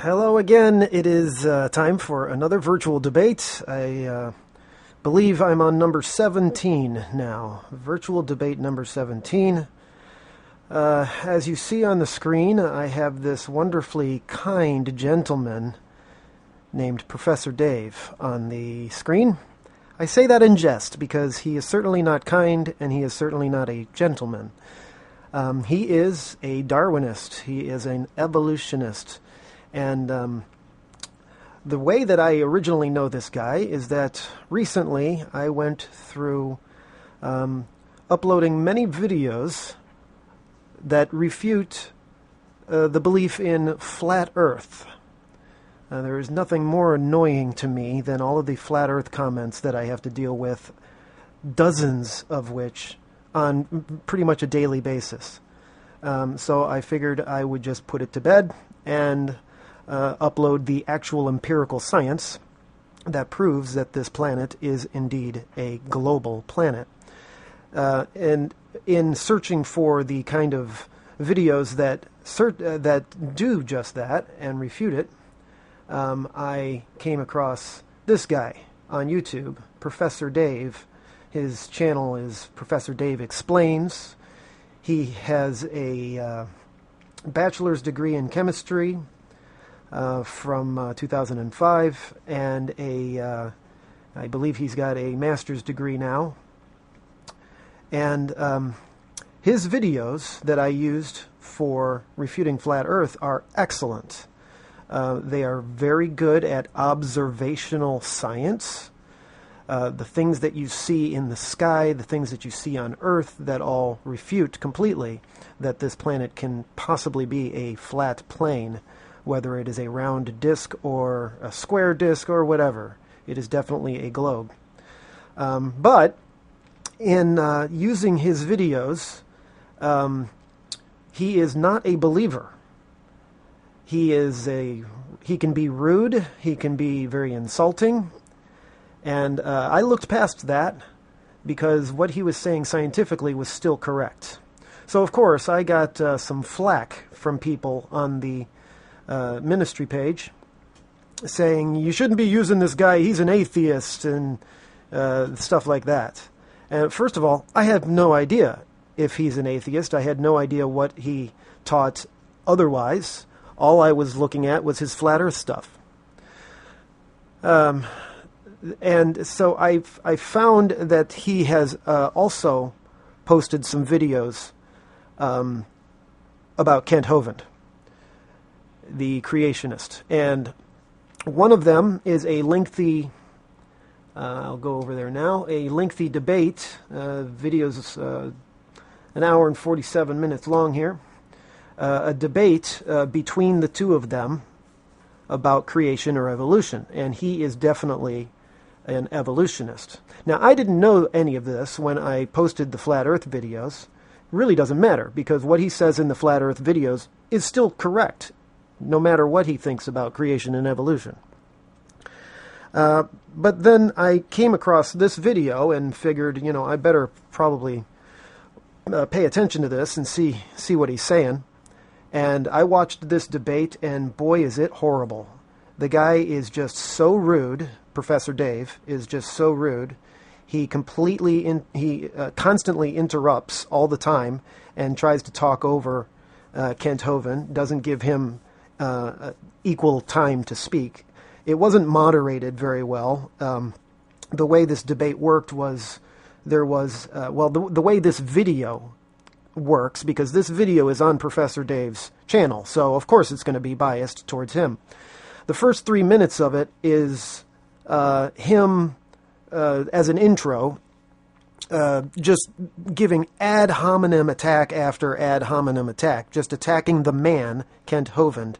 Hello again. It is time for another virtual debate. I believe I'm on number 17 now. Virtual debate number 17. As you see on the screen, I have this wonderfully kind gentleman named Professor Dave on the screen. I say that in jest because he is certainly not kind and he is certainly not a gentleman. He is a Darwinist. He is an evolutionist. And the way that I originally know this guy is that recently I went through uploading many videos that refute the belief in flat Earth. There is nothing more annoying to me than all of the flat Earth comments that I have to deal with, dozens of which on pretty much a daily basis. So I figured I would just put it to bed and upload the actual empirical science that proves that this planet is indeed a global planet. And in searching for the kind of videos that do just that and refute it, I came across this guy on YouTube, Professor Dave. His channel is Professor Dave Explains. He has a bachelor's degree in chemistry from 2005, and I believe he's got a master's degree now. And his videos that I used for refuting flat Earth are excellent. They are very good at observational science. The things that you see in the sky, the things that you see on Earth, that all refute completely that this planet can possibly be a flat plane, whether it is a round disk or a square disk or whatever. It is definitely a globe. But in using his videos, he is not a believer. He can be rude, he can be very insulting, and I looked past that because what he was saying scientifically was still correct. So, of course, I got some flack from people on the ministry page saying, you shouldn't be using this guy, he's an atheist, and stuff like that. And first of all, I have no idea if he's an atheist. I had no idea what he taught otherwise. All I was looking at was his flat Earth stuff. And so I found that he has also posted some videos about Kent Hovind, the creationist. And one of them is a lengthy, I'll go over there now, a lengthy debate. Video's an hour and 47 minutes long here. A debate between the two of them about creation or evolution. And he is definitely an evolutionist. Now, I didn't know any of this when I posted the Flat Earth videos. It really doesn't matter, because what he says in the Flat Earth videos is still correct, no matter what he thinks about creation and evolution. But then I came across this video and figured, I better probably pay attention to this and see what he's saying. And I watched this debate, and boy, is it horrible. The guy is just so rude. Professor Dave is just so rude. He constantly interrupts all the time and tries to talk over Kent Hovind, doesn't give him equal time to speak. It wasn't moderated very well. The way this debate worked was the way this video works, because this video is on Professor Dave's channel, so of course it's going to be biased towards him. The first 3 minutes of it is him, as an intro, just giving ad hominem attack after ad hominem attack, just attacking the man, Kent Hovind.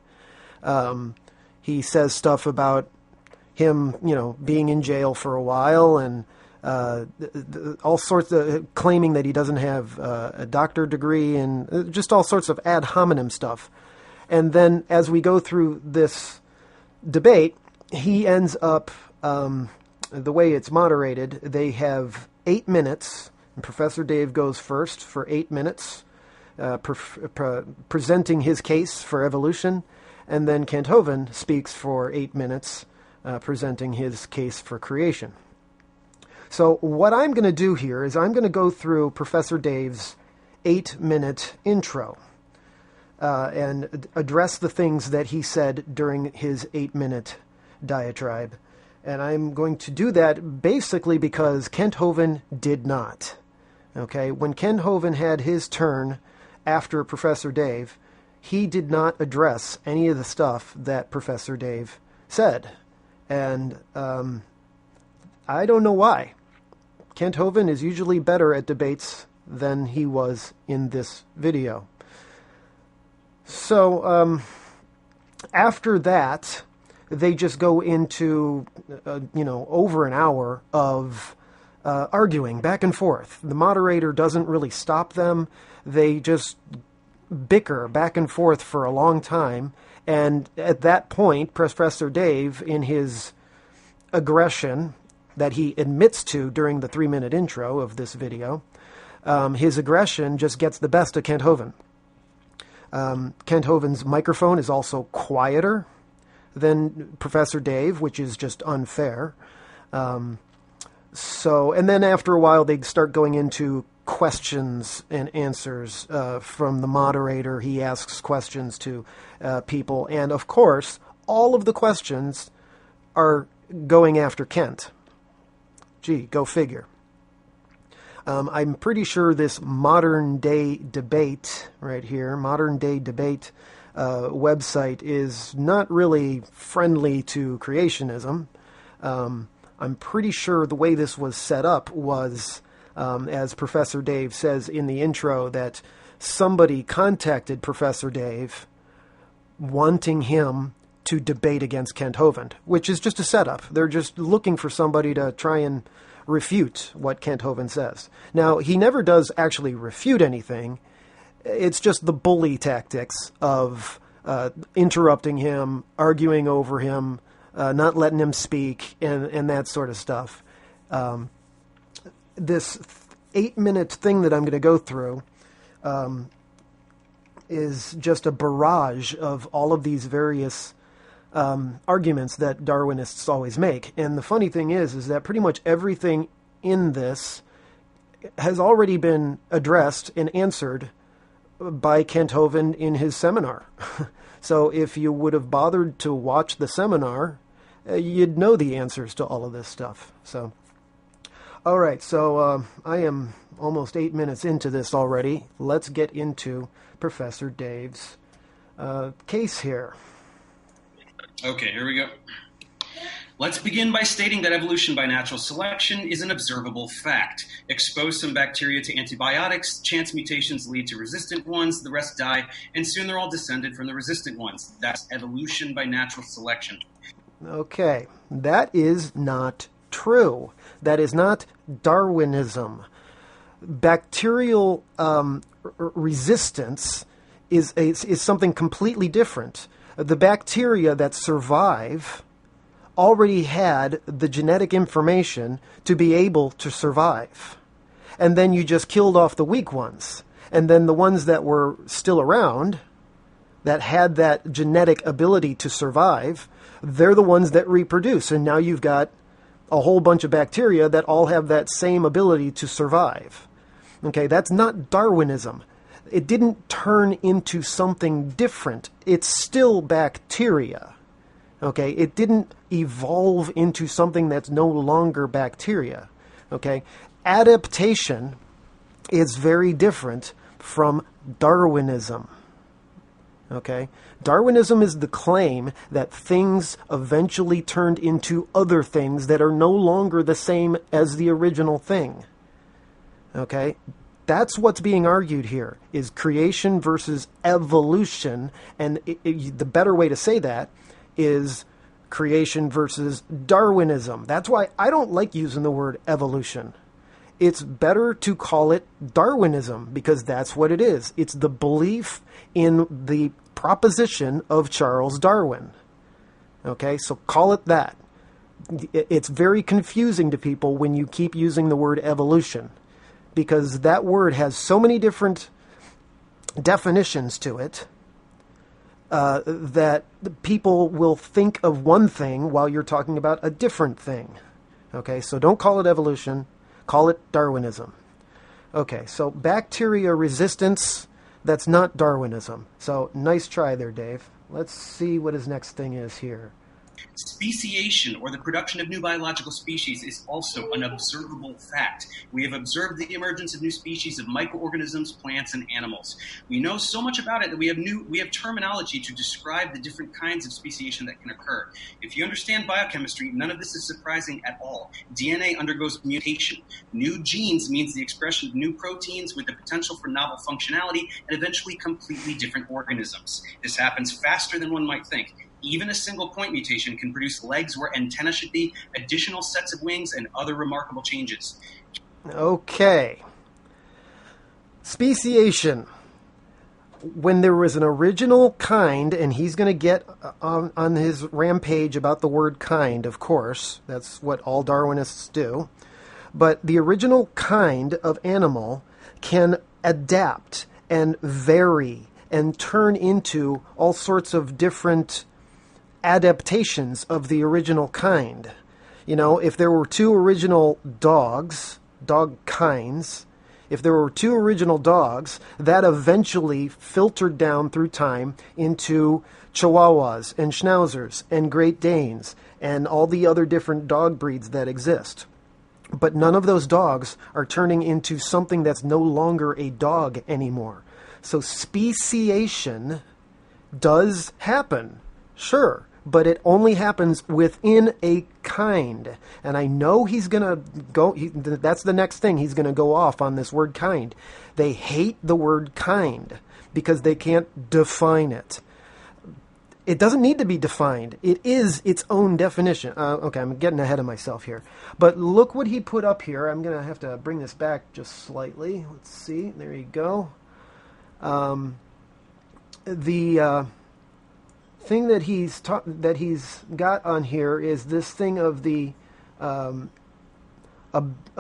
He says stuff about him, being in jail for a while, and all sorts of claiming that he doesn't have a doctorate degree, and just all sorts of ad hominem stuff. And then as we go through this debate, he ends up, the way it's moderated, they have 8 minutes, and Professor Dave goes first for 8 minutes, presenting his case for evolution. And then Kent Hovind speaks for 8 minutes, presenting his case for creation. So what I'm going to do here is I'm going to go through Professor Dave's 8-minute intro and address the things that he said during his 8-minute diatribe. And I'm going to do that basically because Kent Hovind did not. Okay, when Kent Hovind had his turn after Professor Dave, he did not address any of the stuff that Professor Dave said. And I don't know why. Kent Hovind is usually better at debates than he was in this video. So after that, they just go into, over an hour of arguing back and forth. The moderator doesn't really stop them. They just bicker back and forth for a long time. And at that point, Professor Dave, in his aggression that he admits to during the 3-minute intro of this video, his aggression just gets the best of Kent Hovind. Kent Hovind's microphone is also quieter than Professor Dave, which is just unfair. And then after a while, they start going into questions and answers from the moderator. He asks questions to people. And of course, all of the questions are going after Kent. Gee, go figure. I'm pretty sure this modern day debate right here, modern day debate website is not really friendly to creationism. I'm pretty sure the way this was set up was, as Professor Dave says in the intro, that somebody contacted Professor Dave wanting him to debate against Kent Hovind, which is just a setup. They're just looking for somebody to try and refute what Kent Hovind says. Now, he never does actually refute anything. It's just the bully tactics of interrupting him, arguing over him, not letting him speak, and that sort of stuff. This 8-minute thing that I'm going to go through is just a barrage of all of these various arguments that Darwinists always make. And the funny thing is that pretty much everything in this has already been addressed and answered by Kent Hovind in his seminar. So if you would have bothered to watch the seminar, you'd know the answers to all of this stuff. So, all right, so I am almost 8 minutes into this already. Let's get into Professor Dave's case here. Okay, here we go. Let's begin by stating that evolution by natural selection is an observable fact. Expose some bacteria to antibiotics, chance mutations lead to resistant ones, the rest die, and soon they're all descended from the resistant ones. That's evolution by natural selection. Okay, that is not true. That is not Darwinism. Bacterial resistance is something completely different. The bacteria that survive already had the genetic information to be able to survive. And then you just killed off the weak ones. And then the ones that were still around, that had that genetic ability to survive, they're the ones that reproduce. And now you've got a whole bunch of bacteria that all have that same ability to survive. Okay, that's not Darwinism. It didn't turn into something different. It's still bacteria. Okay, it didn't evolve into something that's no longer bacteria. Okay, adaptation is very different from Darwinism. Okay, Darwinism is the claim that things eventually turned into other things that are no longer the same as the original thing. Okay, that's what's being argued here, is creation versus evolution, and the better way to say that is creation versus Darwinism. That's why I don't like using the word evolution. It's better to call it Darwinism, because that's what it is. It's the belief in the proposition of Charles Darwin. Okay, so call it that. It's very confusing to people when you keep using the word evolution, because that word has so many different definitions to it that people will think of one thing while you're talking about a different thing. Okay, so don't call it evolution, call it Darwinism. Okay, so bacteria resistance, that's not Darwinism. So nice try there, Dave. Let's see what his next thing is here. Speciation, or the production of new biological species, is also an observable fact. We have observed the emergence of new species of microorganisms, plants, and animals. We know so much about it that we have terminology to describe the different kinds of speciation that can occur. If you understand biochemistry, none of this is surprising at all. DNA undergoes mutation. New genes means the expression of new proteins with the potential for novel functionality and eventually completely different organisms. This happens faster than one might think. Even a single point mutation can produce legs where antennae should be, additional sets of wings, and other remarkable changes. Okay. Speciation. When there was an original kind, and he's going to get on his rampage about the word kind, of course. That's what all Darwinists do. But the original kind of animal can adapt and vary and turn into all sorts of different adaptations of the original kind. You know, if there were two original dogs, dog kinds, if there were two original dogs, that eventually filtered down through time into Chihuahuas and Schnauzers and Great Danes and all the other different dog breeds that exist. But none of those dogs are turning into something that's no longer a dog anymore. So speciation does happen, sure, but it only happens within a kind. And I know he's going to go, that's the next thing, he's going to go off on this word kind. They hate the word kind because they can't define it. It doesn't need to be defined. It is its own definition. Okay, I'm getting ahead of myself here. But look what he put up here. I'm going to have to bring this back just slightly. Let's see. There you go. The thing that he's got on here is this thing of the a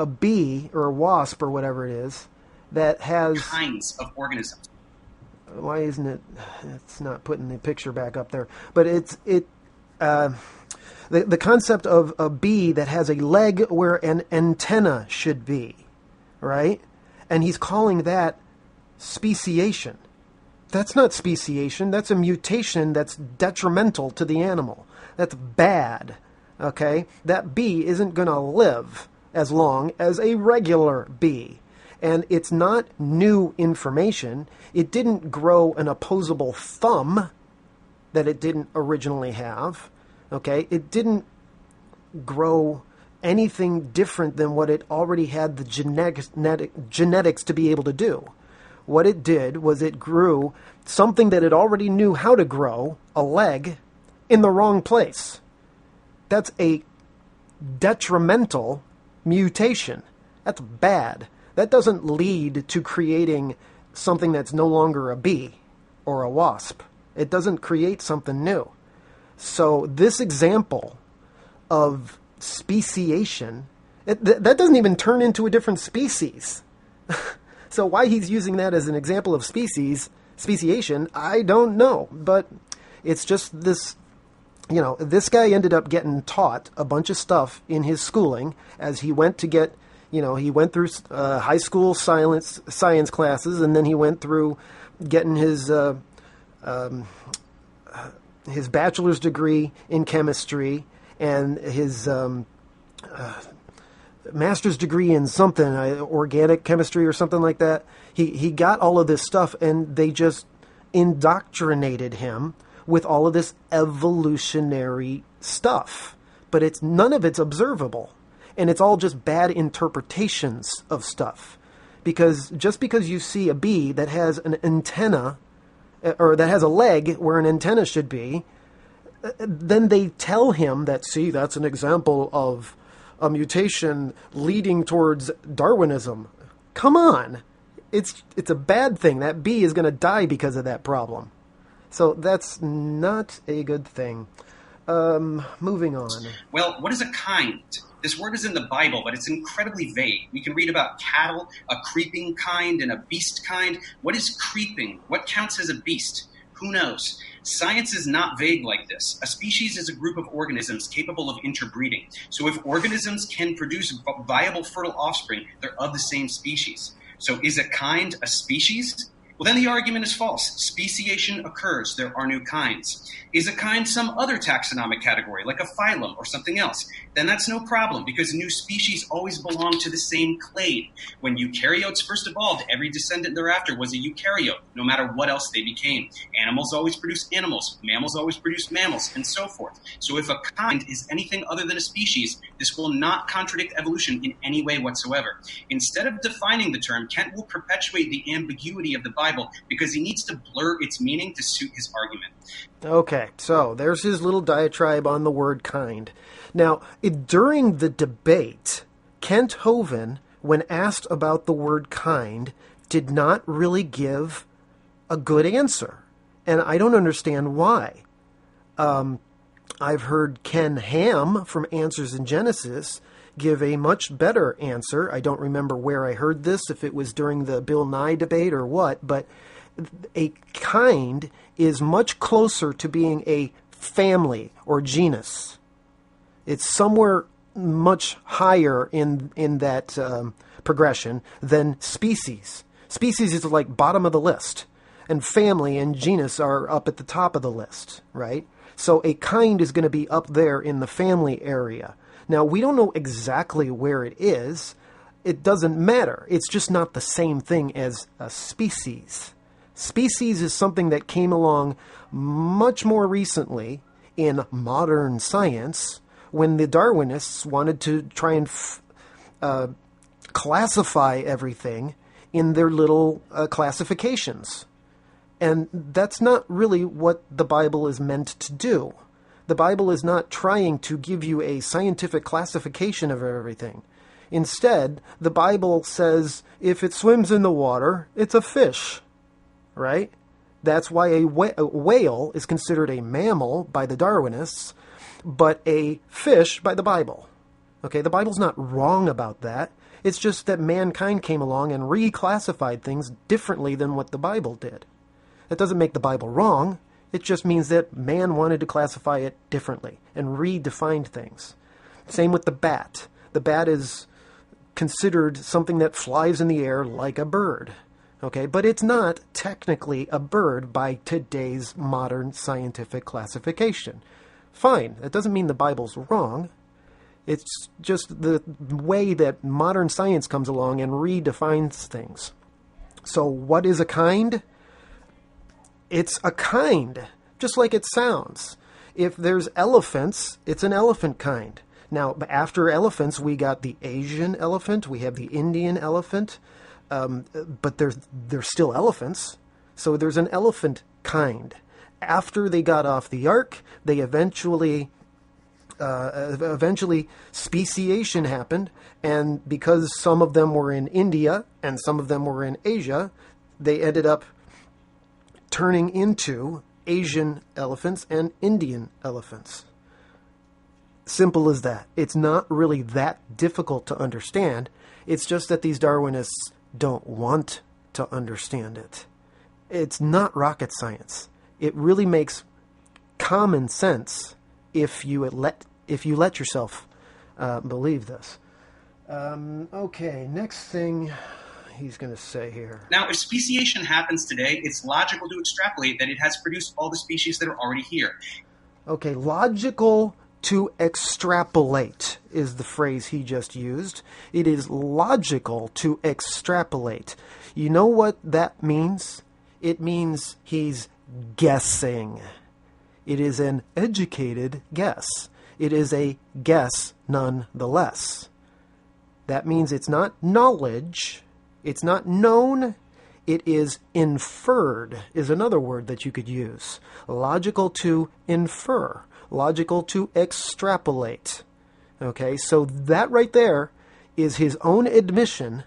bee or a wasp or whatever it is that has kinds of organisms. Why isn't it? It's not putting the picture back up there. But the concept of a bee that has a leg where an antenna should be, right? And he's calling that speciation. That's not speciation. That's a mutation that's detrimental to the animal. That's bad, okay? That bee isn't going to live as long as a regular bee. And it's not new information. It didn't grow an opposable thumb that it didn't originally have, okay? It didn't grow anything different than what it already had the genetics to be able to do. What it did was it grew something that it already knew how to grow, a leg, in the wrong place. That's a detrimental mutation. That's bad. That doesn't lead to creating something that's no longer a bee or a wasp. It doesn't create something new. So this example of speciation, that doesn't even turn into a different species. So why he's using that as an example of speciation, I don't know. But it's just this, this guy ended up getting taught a bunch of stuff in his schooling as he went to get, he went through high school science classes, and then he went through getting his bachelor's degree in chemistry and his master's degree in something, organic chemistry or something like that. He got all of this stuff, and they just indoctrinated him with all of this evolutionary stuff. But none of it's observable, and it's all just bad interpretations of stuff. Because just because you see a bee that has an antenna, or that has a leg where an antenna should be, then they tell him that, see, that's an example of a mutation leading towards Darwinism. Come on. It's a bad thing. That bee is going to die because of that problem. So that's not a good thing. Moving on. Well, what is a kind? This word is in the Bible, but it's incredibly vague. We can read about cattle, a creeping kind, and a beast kind. What is creeping? What counts as a beast? Who knows? Science is not vague like this. A species is a group of organisms capable of interbreeding. So if organisms can produce viable fertile offspring, they're of the same species. So is a kind a species? Well, then the argument is false. Speciation occurs. There are new kinds. Is a kind some other taxonomic category, like a phylum or something else? Then that's no problem, because new species always belong to the same clade. When eukaryotes first evolved, every descendant thereafter was a eukaryote, no matter what else they became. Animals always produce animals. Mammals always produce mammals, and so forth. So if a kind is anything other than a species, this will not contradict evolution in any way whatsoever. Instead of defining the term, Kant will perpetuate the ambiguity of the Bible because he needs to blur its meaning to suit his argument. Okay, so there's his little diatribe on the word kind. Now, during the debate, Kent Hovind, when asked about the word kind, did not really give a good answer. And I don't understand why. I've heard Ken Ham from Answers in Genesis give a much better answer. I don't remember where I heard this, if it was during the Bill Nye debate or what, but a kind is much closer to being a family or genus. It's somewhere much higher in that progression than species. Species is like bottom of the list, and family and genus are up at the top of the list, right? So a kind is going to be up there in the family area. Now, we don't know exactly where it is. It doesn't matter. It's just not the same thing as a species. Species is something that came along much more recently in modern science when the Darwinists wanted to try and classify everything in their little classifications. And that's not really what the Bible is meant to do. The Bible is not trying to give you a scientific classification of everything. Instead, the Bible says if it swims in the water, it's a fish, right? That's why a whale is considered a mammal by the Darwinists, but a fish by the Bible. Okay, the Bible's not wrong about that. It's just that mankind came along and reclassified things differently than what the Bible did. That doesn't make the Bible wrong. It just means that man wanted to classify it differently and redefined things. Same with the bat. The bat is considered something that flies in the air like a bird. Okay, but it's not technically a bird by today's modern scientific classification. Fine, that doesn't mean the Bible's wrong. It's just the way that modern science comes along and redefines things. So what is a kind? It's a kind, just like it sounds. If there's elephants, it's an elephant kind. Now, after elephants, we got the Asian elephant, we have the Indian elephant, but they're still elephants. So there's an elephant kind. After they got off the ark, they eventually speciation happened, and because some of them were in India and some of them were in Asia, they ended up turning into Asian elephants and Indian elephants. Simple as that. It's not really that difficult to understand. It's just that these Darwinists don't want to understand it. It's not rocket science. It really makes common sense if you let yourself believe this. Okay, next thing he's going to say here. Now, if speciation happens today, it's logical to extrapolate that it has produced all the species that are already here. Okay, logical to extrapolate is the phrase he just used. It is logical to extrapolate. You know what that means? It means he's guessing. It is an educated guess. It is a guess nonetheless. That means it's not knowledge. It's not known, it is inferred, is another word that you could use. Logical to infer, logical to extrapolate. Okay, so that right there is his own admission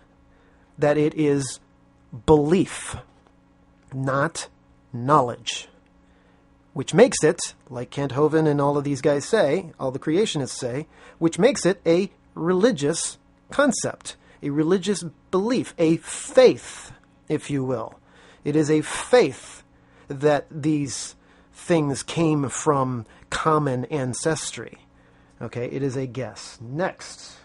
that it is belief, not knowledge. Which makes it, like Kent Hovind and all of these guys say, all the creationists say, which makes it a religious concept. A religious belief, a faith, if you will. It is a faith that these things came from common ancestry. Okay, it is a guess. Next.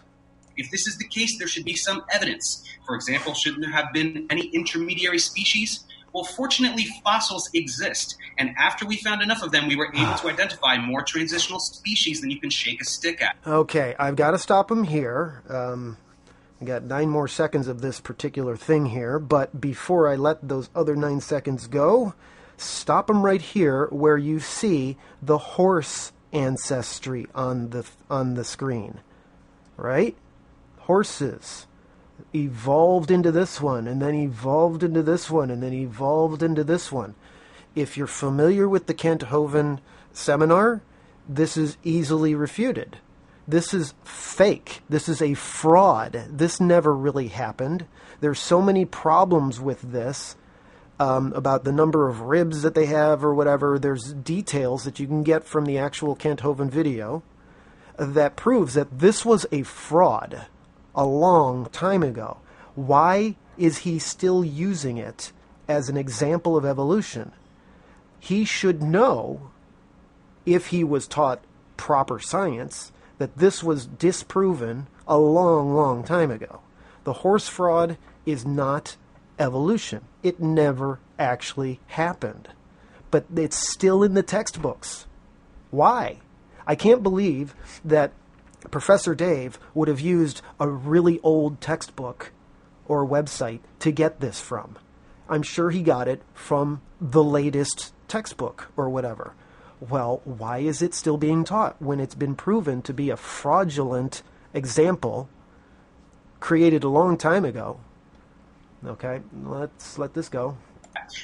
If this is the case, there should be some evidence. For example, shouldn't there have been any intermediary species? Well, fortunately, fossils exist. And after we found enough of them, we were able to identify more transitional species than you can shake a stick at. Okay, I've got to stop him here. I got 9 more seconds of this particular thing here. But before I let those other 9 seconds go, stop him right here where you see the horse ancestry on the screen. Right? Horses evolved into this one, and then evolved into this one, and then evolved into this one. If you're familiar with the Kent Hovind seminar, this is easily refuted. This is fake. This is a fraud. This never really happened. There's so many problems with this, about the number of ribs that they have or whatever. There's details that you can get from the actual Kent Hovind video that proves that this was a fraud a long time ago. Why is he still using it as an example of evolution? He should know, if he was taught proper science, that this was disproven a long, long time ago. The horse fraud is not evolution. It never actually happened. But it's still in the textbooks. Why? I can't believe that Professor Dave would have used a really old textbook or website to get this from. I'm sure he got it from the latest textbook or whatever. Well, why is it still being taught when it's been proven to be a fraudulent example created a long time ago? Okay, let's let this go.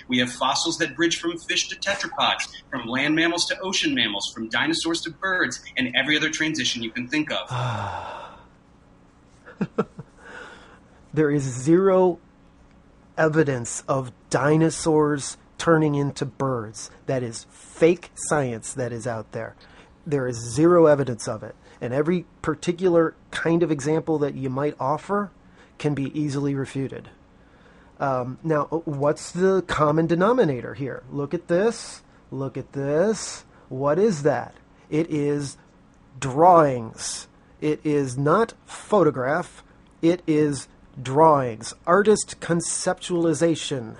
We have fossils that bridge from fish to tetrapods, from land mammals to ocean mammals, from dinosaurs to birds, and every other transition you can think of. There is zero evidence of dinosaurs turning into birds. That is fake science that is out there. There is zero evidence of it. And every particular kind of example that you might offer can be easily refuted. Now, what's the common denominator here? Look at this. Look at this. What is that? It is drawings. It is not photograph. It is drawings. Artist conceptualization.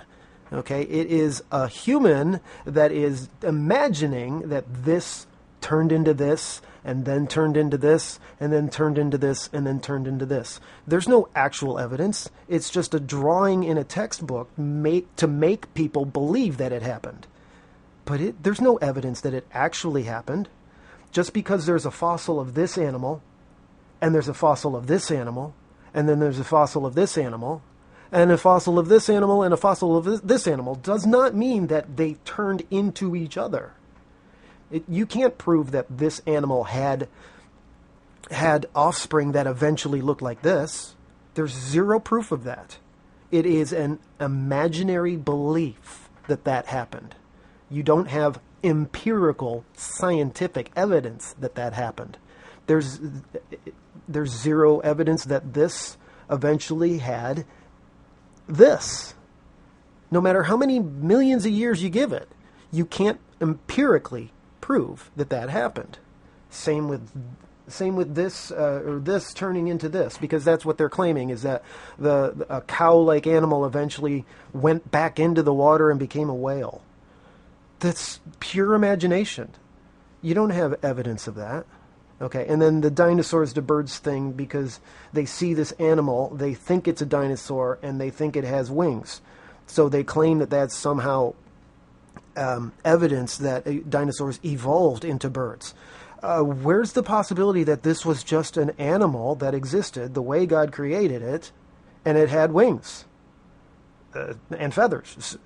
Okay, it is a human that is imagining that this turned into this, and then turned into this, and then turned into this, and then turned into this. There's no actual evidence. It's just a drawing in a textbook to make people believe that it happened. But there's no evidence that it actually happened. Just because there's a fossil of this animal, and there's a fossil of this animal, and then there's a fossil of this animal, and a fossil of this animal, and a fossil of this animal, does not mean that they turned into each other. You can't prove that this animal had offspring that eventually looked like this. There's zero proof of that. It is an imaginary belief that happened. You don't have empirical scientific evidence that happened. There's zero evidence that this eventually had this. No matter how many millions of years you give it, you can't empirically prove that happened. Same with this or this turning into this, because that's what they're claiming, is that a cow-like animal eventually went back into the water and became a whale. That's pure imagination. You don't have evidence of that. Okay, and then the dinosaurs to birds thing, because they see this animal, they think it's a dinosaur, and they think it has wings. So they claim that that's somehow evidence that dinosaurs evolved into birds. Where's the possibility that this was just an animal that existed the way God created it, and it had wings and feathers?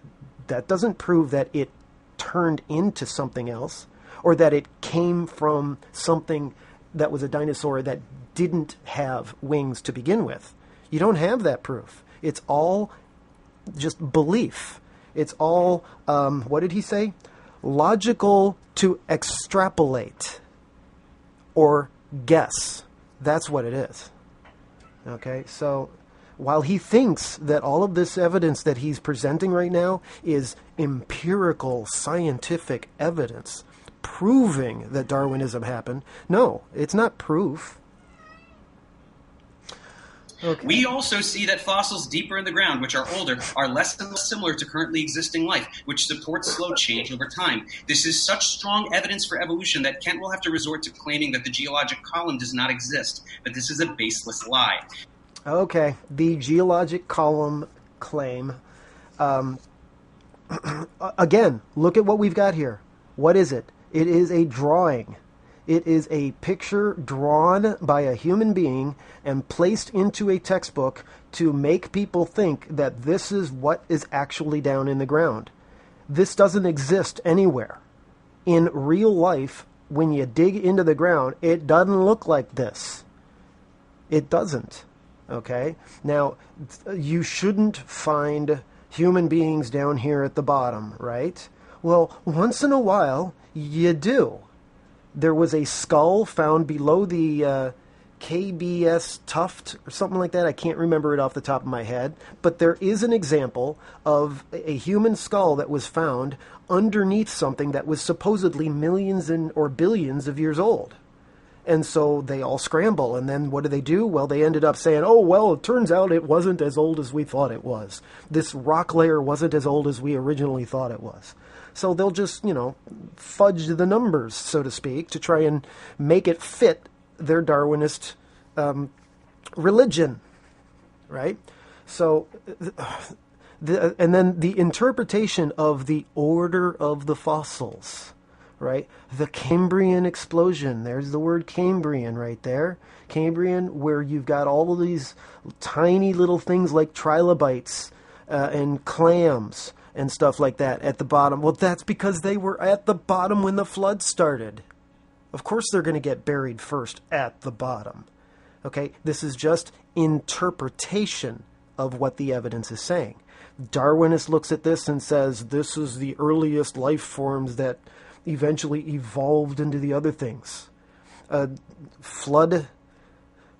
That doesn't prove that it turned into something else, or that it came from something that was a dinosaur that didn't have wings to begin with. You don't have that proof. It's all just belief. It's all, what did he say? Logical to extrapolate or guess. That's what it is. Okay, so while he thinks that all of this evidence that he's presenting right now is empirical scientific evidence proving that Darwinism happened, no, it's not proof. Okay. We also see that fossils deeper in the ground, which are older, are less and less similar to currently existing life, which supports slow change over time. This is such strong evidence for evolution that Kent will have to resort to claiming that the geologic column does not exist, but this is a baseless lie. Okay, the geologic column claim. Again, look at what we've got here. What is it? It is a drawing. It is a picture drawn by a human being and placed into a textbook to make people think that this is what is actually down in the ground. This doesn't exist anywhere. In real life, when you dig into the ground, it doesn't look like this. It doesn't. Okay? Now, you shouldn't find human beings down here at the bottom, right? Well, once in a while, you do. There was a skull found below the KBS tuft or something like that. I can't remember it off the top of my head. But there is an example of a human skull that was found underneath something that was supposedly millions or billions of years old. And so they all scramble. And then what do? Well, they ended up saying, oh, well, it turns out it wasn't as old as we thought it was. This rock layer wasn't as old as we originally thought it was. So they'll just, fudge the numbers, so to speak, to try and make it fit their Darwinist religion, right? So, and then the interpretation of the order of the fossils, right? The Cambrian explosion. There's the word Cambrian right there. Cambrian, where you've got all of these tiny little things like trilobites and clams and stuff like that at the bottom. Well, that's because they were at the bottom when the flood started. Of course they're going to get buried first at the bottom. Okay? This is just interpretation of what the evidence is saying. Darwinist looks at this and says, this is the earliest life forms that eventually evolved into the other things.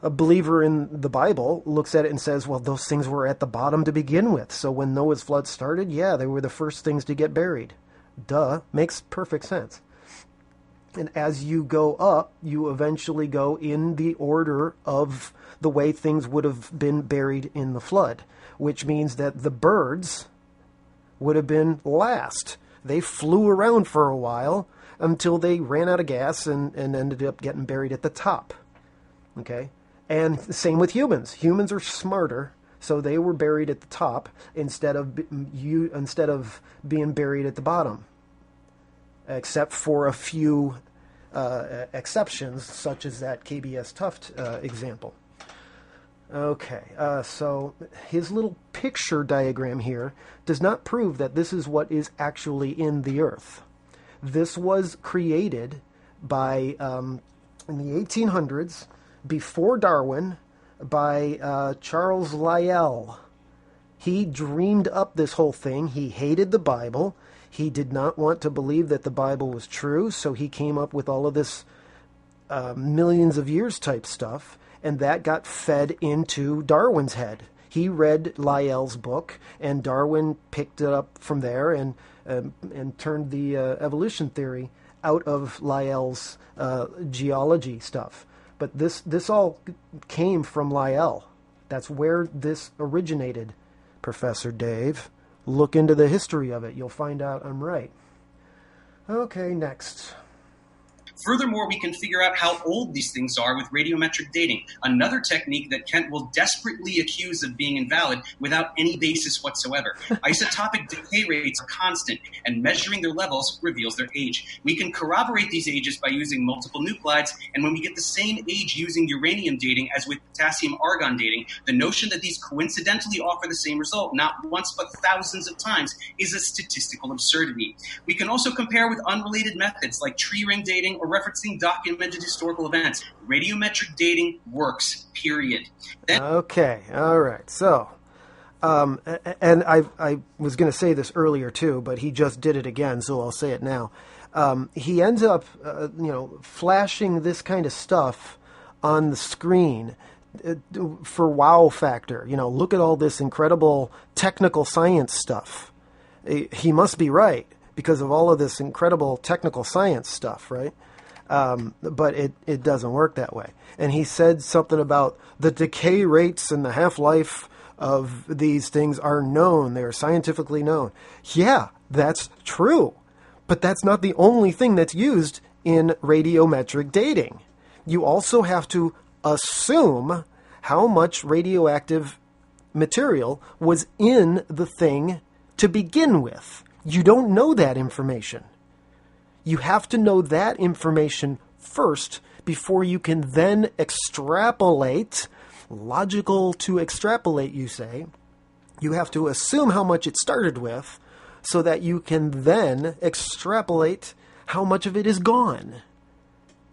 A believer in the Bible looks at it and says, well, those things were at the bottom to begin with. So when Noah's flood started, yeah, they were the first things to get buried. Duh. Makes perfect sense. And as you go up, you eventually go in the order of the way things would have been buried in the flood, which means that the birds would have been last. They flew around for a while until they ran out of gas and ended up getting buried at the top. Okay? And same with humans. Humans are smarter, so they were buried at the top instead of being buried at the bottom, except for a few exceptions, such as that KBS tuft example. Okay, so his little picture diagram here does not prove that this is what is actually in the Earth. This was created by, in the 1800s, before Darwin, by Charles Lyell. He dreamed up this whole thing. He hated the Bible. He did not want to believe that the Bible was true, so he came up with all of this millions of years type stuff, and that got fed into Darwin's head. He read Lyell's book, and Darwin picked it up from there and turned the evolution theory out of Lyell's geology stuff. But this all came from Lyell. That's where this originated, Professor Dave. Look into the history of it. You'll find out I'm right. Okay, next. Furthermore, we can figure out how old these things are with radiometric dating, another technique that Kent will desperately accuse of being invalid without any basis whatsoever. Isotopic decay rates are constant, and measuring their levels reveals their age. We can corroborate these ages by using multiple nuclides, and when we get the same age using uranium dating as with potassium-argon dating, the notion that these coincidentally offer the same result, not once but thousands of times, is a statistical absurdity. We can also compare with unrelated methods like tree ring dating or referencing documented historical events. Radiometric dating works, period. Okay, all right. So, and I was going to say this earlier too, but he just did it again, so I'll say it now. He ends up, flashing this kind of stuff on the screen for wow factor. Look at all this incredible technical science stuff. He must be right because of all of this incredible technical science stuff, right? But it doesn't work that way. And he said something about the decay rates and the half-life of these things are known. They are scientifically known. Yeah, that's true. But that's not the only thing that's used in radiometric dating. You also have to assume how much radioactive material was in the thing to begin with. You don't know that information. You have to know that information first before you can then extrapolate. Logical to extrapolate, you say. You have to assume how much it started with so that you can then extrapolate how much of it is gone.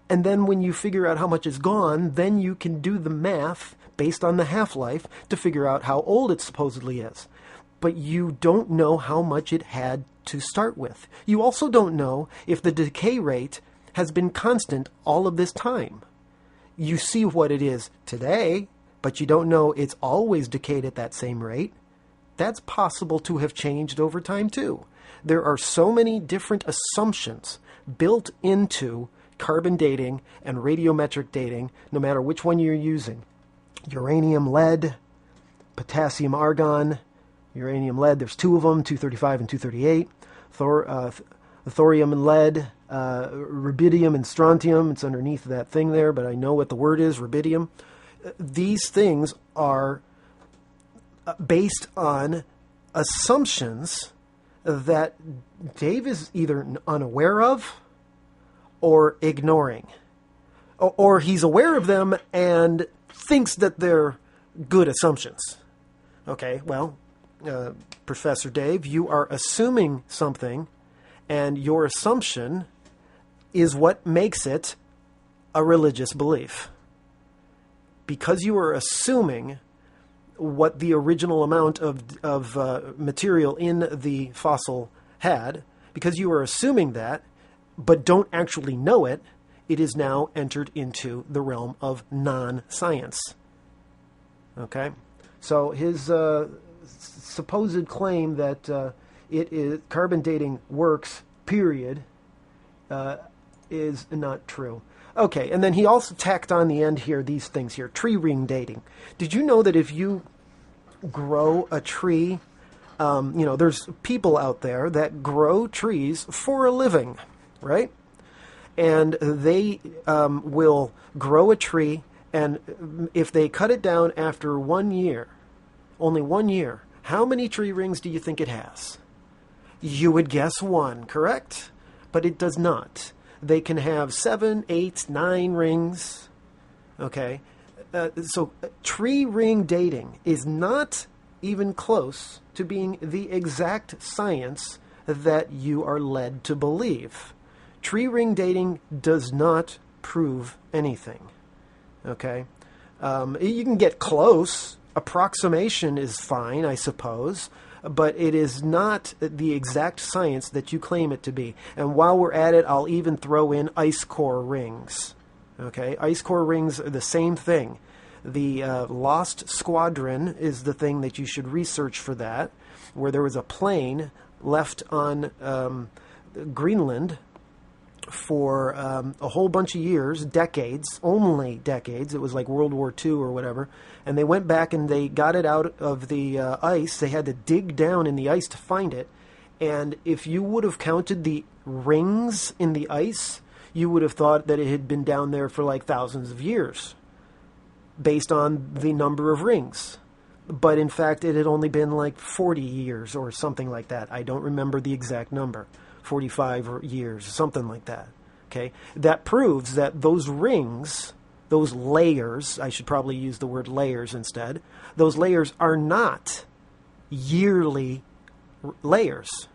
And then when you figure out how much is gone, then you can do the math based on the half-life to figure out how old it supposedly is. But you don't know how much it had to start with. You also don't know if the decay rate has been constant all of this time. You see what it is today, but you don't know it's always decayed at that same rate. That's possible to have changed over time too. There are so many different assumptions built into carbon dating and radiometric dating, no matter which one you're using. Uranium, lead, potassium, argon. Uranium, lead, there's two of them, 235 and 238. Thorium and lead, rubidium and strontium. It's underneath that thing there, but I know what the word is, rubidium. These things are based on assumptions that Dave is either unaware of or ignoring. Or he's aware of them and thinks that they're good assumptions. Okay, well, Professor Dave, you are assuming something, and your assumption is what makes it a religious belief. Because you are assuming what the original amount of material in the fossil had, because you are assuming that, but don't actually know it, it is now entered into the realm of non-science. Okay? So his supposed claim that it is carbon dating works, period, is not true. Okay, and then he also tacked on the end here these things here. Tree ring dating. Did you know that if you grow a tree, there's people out there that grow trees for a living, right? And they will grow a tree, and if they cut it down after 1 year, only 1 year, how many tree rings do you think it has? You would guess 1, correct? But it does not. They can have 7, 8, 9 rings. Okay? So tree ring dating is not even close to being the exact science that you are led to believe. Tree ring dating does not prove anything. Okay? You can get close. Approximation is fine, I suppose. But it is not the exact science that you claim it to be. And while we're at it, I'll even throw in ice core rings. Okay? Ice core rings are the same thing. The Lost Squadron is the thing that you should research for that, where there was a plane left on Greenland for a whole bunch of years, decades, only decades. It was like World War II or whatever. And they went back and they got it out of the ice. They had to dig down in the ice to find it. And if you would have counted the rings in the ice, you would have thought that it had been down there for like thousands of years, based on the number of rings. But in fact, it had only been like 40 years or something like that. I don't remember the exact number. 45 years, something like that. Okay? That proves that those rings, those layers, I should probably use the word layers instead, those layers are not yearly layers.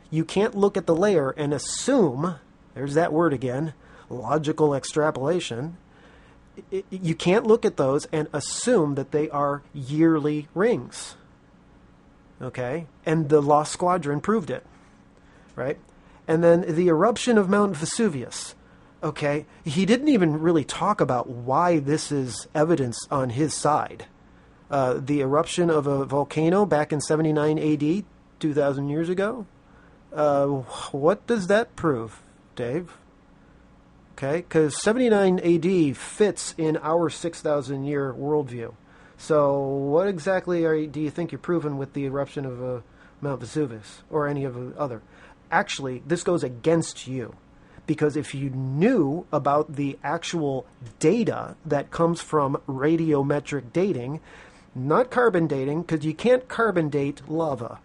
You can't look at the layer and assume, there's that word again, logical extrapolation. You can't look at those and assume that they are yearly rings. Okay? And the Lost Squadron proved it. Right? And then the eruption of Mount Vesuvius. Okay? He didn't even really talk about why this is evidence on his side. The eruption of a volcano back in 79 AD, 2,000 years ago. What does that prove, Dave? Okay, because 79 AD fits in our 6,000 year worldview. So what exactly do you think you're proving with the eruption of Mount Vesuvius or any of the other? Actually, this goes against you. Because if you knew about the actual data that comes from radiometric dating, not carbon dating, because you can't carbon date lava.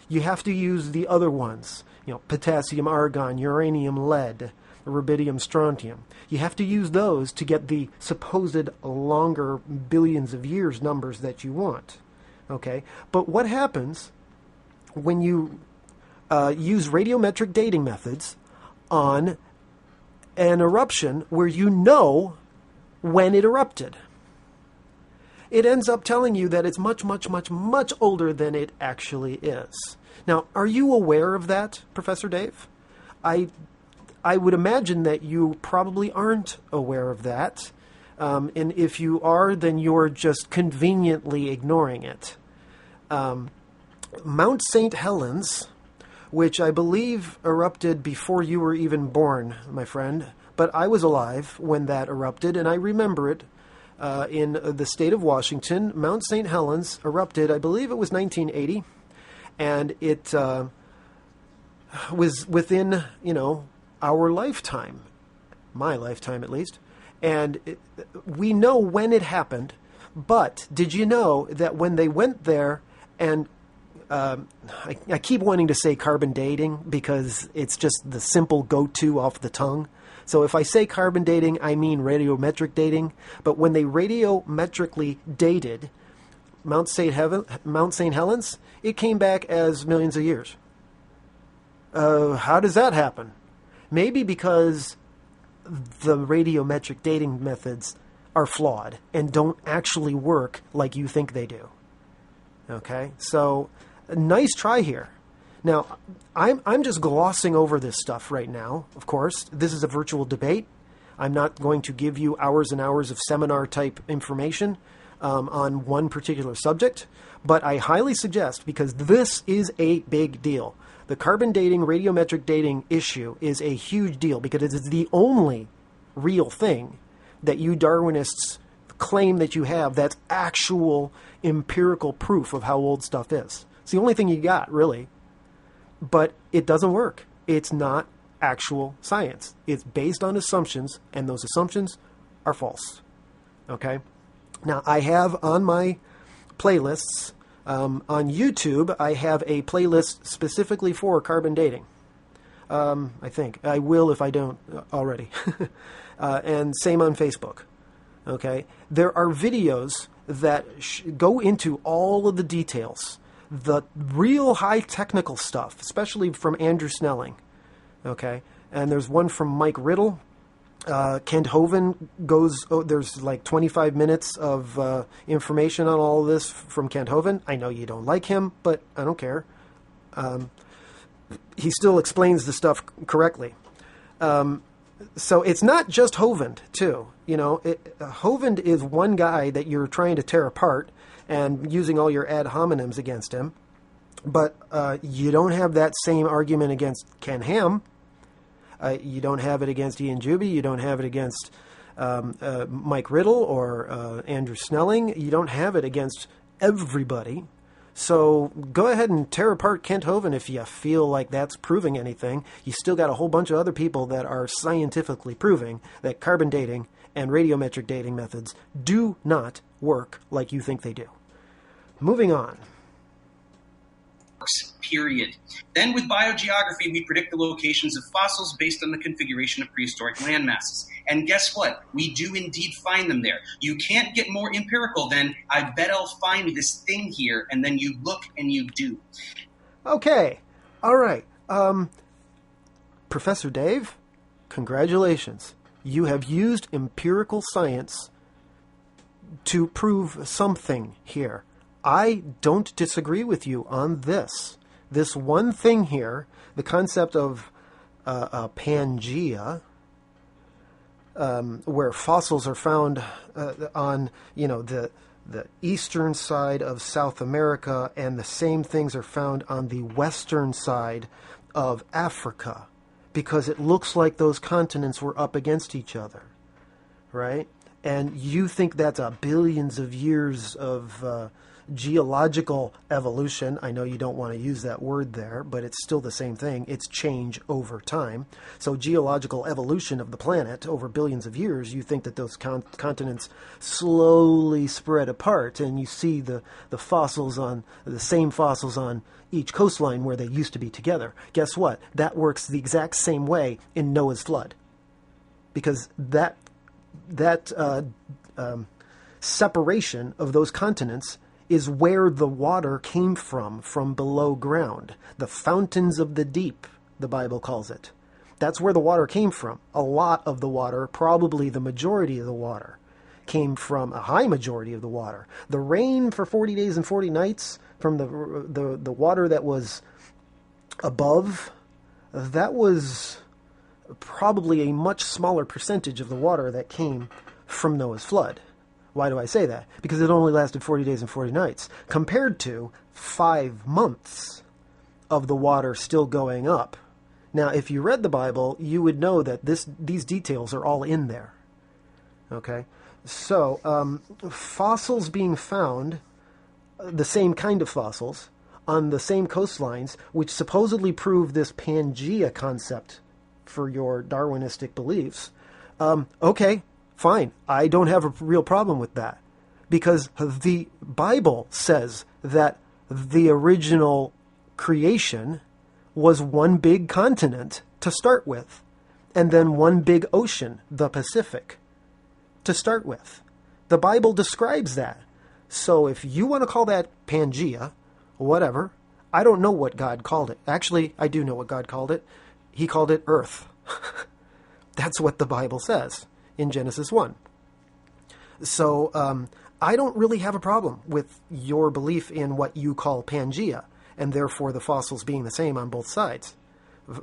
You have to use the other ones, potassium, argon, uranium, lead, rubidium, strontium. You have to use those to get the supposed longer billions of years numbers that you want. Okay? But what happens when you use radiometric dating methods on an eruption where you know when it erupted? It ends up telling you that it's much, much, much, much older than it actually is. Now, are you aware of that, Professor Dave? I would imagine that you probably aren't aware of that. And if you are, then you're just conveniently ignoring it. Mount St. Helens, which I believe erupted before you were even born, my friend, but I was alive when that erupted, and I remember it. In the state of Washington, Mount St. Helens erupted, I believe it was 1980, and it was within, our lifetime, my lifetime at least, and we know when it happened, but did you know that when they went there, and I keep wanting to say carbon dating because it's just the simple go-to off the tongue. So if I say carbon dating, I mean radiometric dating. But when they radiometrically dated Mount St. Helens, it came back as millions of years. How does that happen? Maybe because the radiometric dating methods are flawed and don't actually work like you think they do. Okay? So, nice try here. Now, I'm just glossing over this stuff right now, of course. This is a virtual debate. I'm not going to give you hours and hours of seminar-type information on one particular subject, but I highly suggest, because this is a big deal. The carbon dating, radiometric dating issue is a huge deal because it is the only real thing that you Darwinists claim that you have that's actual empirical proof of how old stuff is. It's the only thing you got, really. But it doesn't work. It's not actual science. It's based on assumptions, and those assumptions are false. Okay? Now, I have on my playlists, on YouTube, I have a playlist specifically for carbon dating. I think. I will if I don't already. And same on Facebook. Okay? There are videos that go into all of the details. The real high technical stuff, especially from Andrew Snelling, okay? And there's one from Mike Riddle. Kent Hovind there's like 25 minutes of information on all of this from Kent Hovind. I know you don't like him, but I don't care. He still explains the stuff correctly. So it's not just Hovind, too. Hovind is one guy that you're trying to tear apart and using all your ad hominems against him. But you don't have that same argument against Ken Ham. You don't have it against Ian Juby. You don't have it against Mike Riddle or Andrew Snelling. You don't have it against everybody. So go ahead and tear apart Kent Hovind if you feel like that's proving anything. You still got a whole bunch of other people that are scientifically proving that carbon dating and radiometric dating methods do not work like you think they do. Moving on. Period. Then with biogeography, we predict the locations of fossils based on the configuration of prehistoric land masses. And guess what? We do indeed find them there. You can't get more empirical than, I bet I'll find this thing here, and then you look and you do. Okay. All right. Professor Dave, congratulations. You have used empirical science to prove something here. I don't disagree with you on this. This one thing here, the concept of Pangea, where fossils are found on, the eastern side of South America, and the same things are found on the western side of Africa, because it looks like those continents were up against each other, right? And you think that's billions of years of geological evolution. I know you don't want to use that word there, but it's still the same thing. It's change over time. So geological evolution of the planet over billions of years, you think that those continents slowly spread apart, and you see the same fossils on each coastline where they used to be together. Guess what? That works the exact same way in Noah's flood, because that separation of those continents is where the water came from below ground. The fountains of the deep, the Bible calls it. That's where the water came from. A lot of the water, probably the majority of the water, came from a high majority of the water. The rain for 40 days and 40 nights from the water that was above, that was probably a much smaller percentage of the water that came from Noah's flood. Why do I say that? Because it only lasted 40 days and 40 nights, compared to 5 months of the water still going up. Now, if you read the Bible, you would know that these details are all in there. Okay? So, fossils being found, the same kind of fossils, on the same coastlines, which supposedly prove this Pangea concept for your Darwinistic beliefs, okay, fine. I don't have a real problem with that, because the Bible says that the original creation was one big continent to start with, and then one big ocean, the Pacific, to start with. The Bible describes that. So if you want to call that Pangea, whatever, I don't know what God called it. Actually, I do know what God called it. He called it Earth. That's what the Bible says in Genesis 1. So I don't really have a problem with your belief in what you call Pangea, and therefore the fossils being the same on both sides.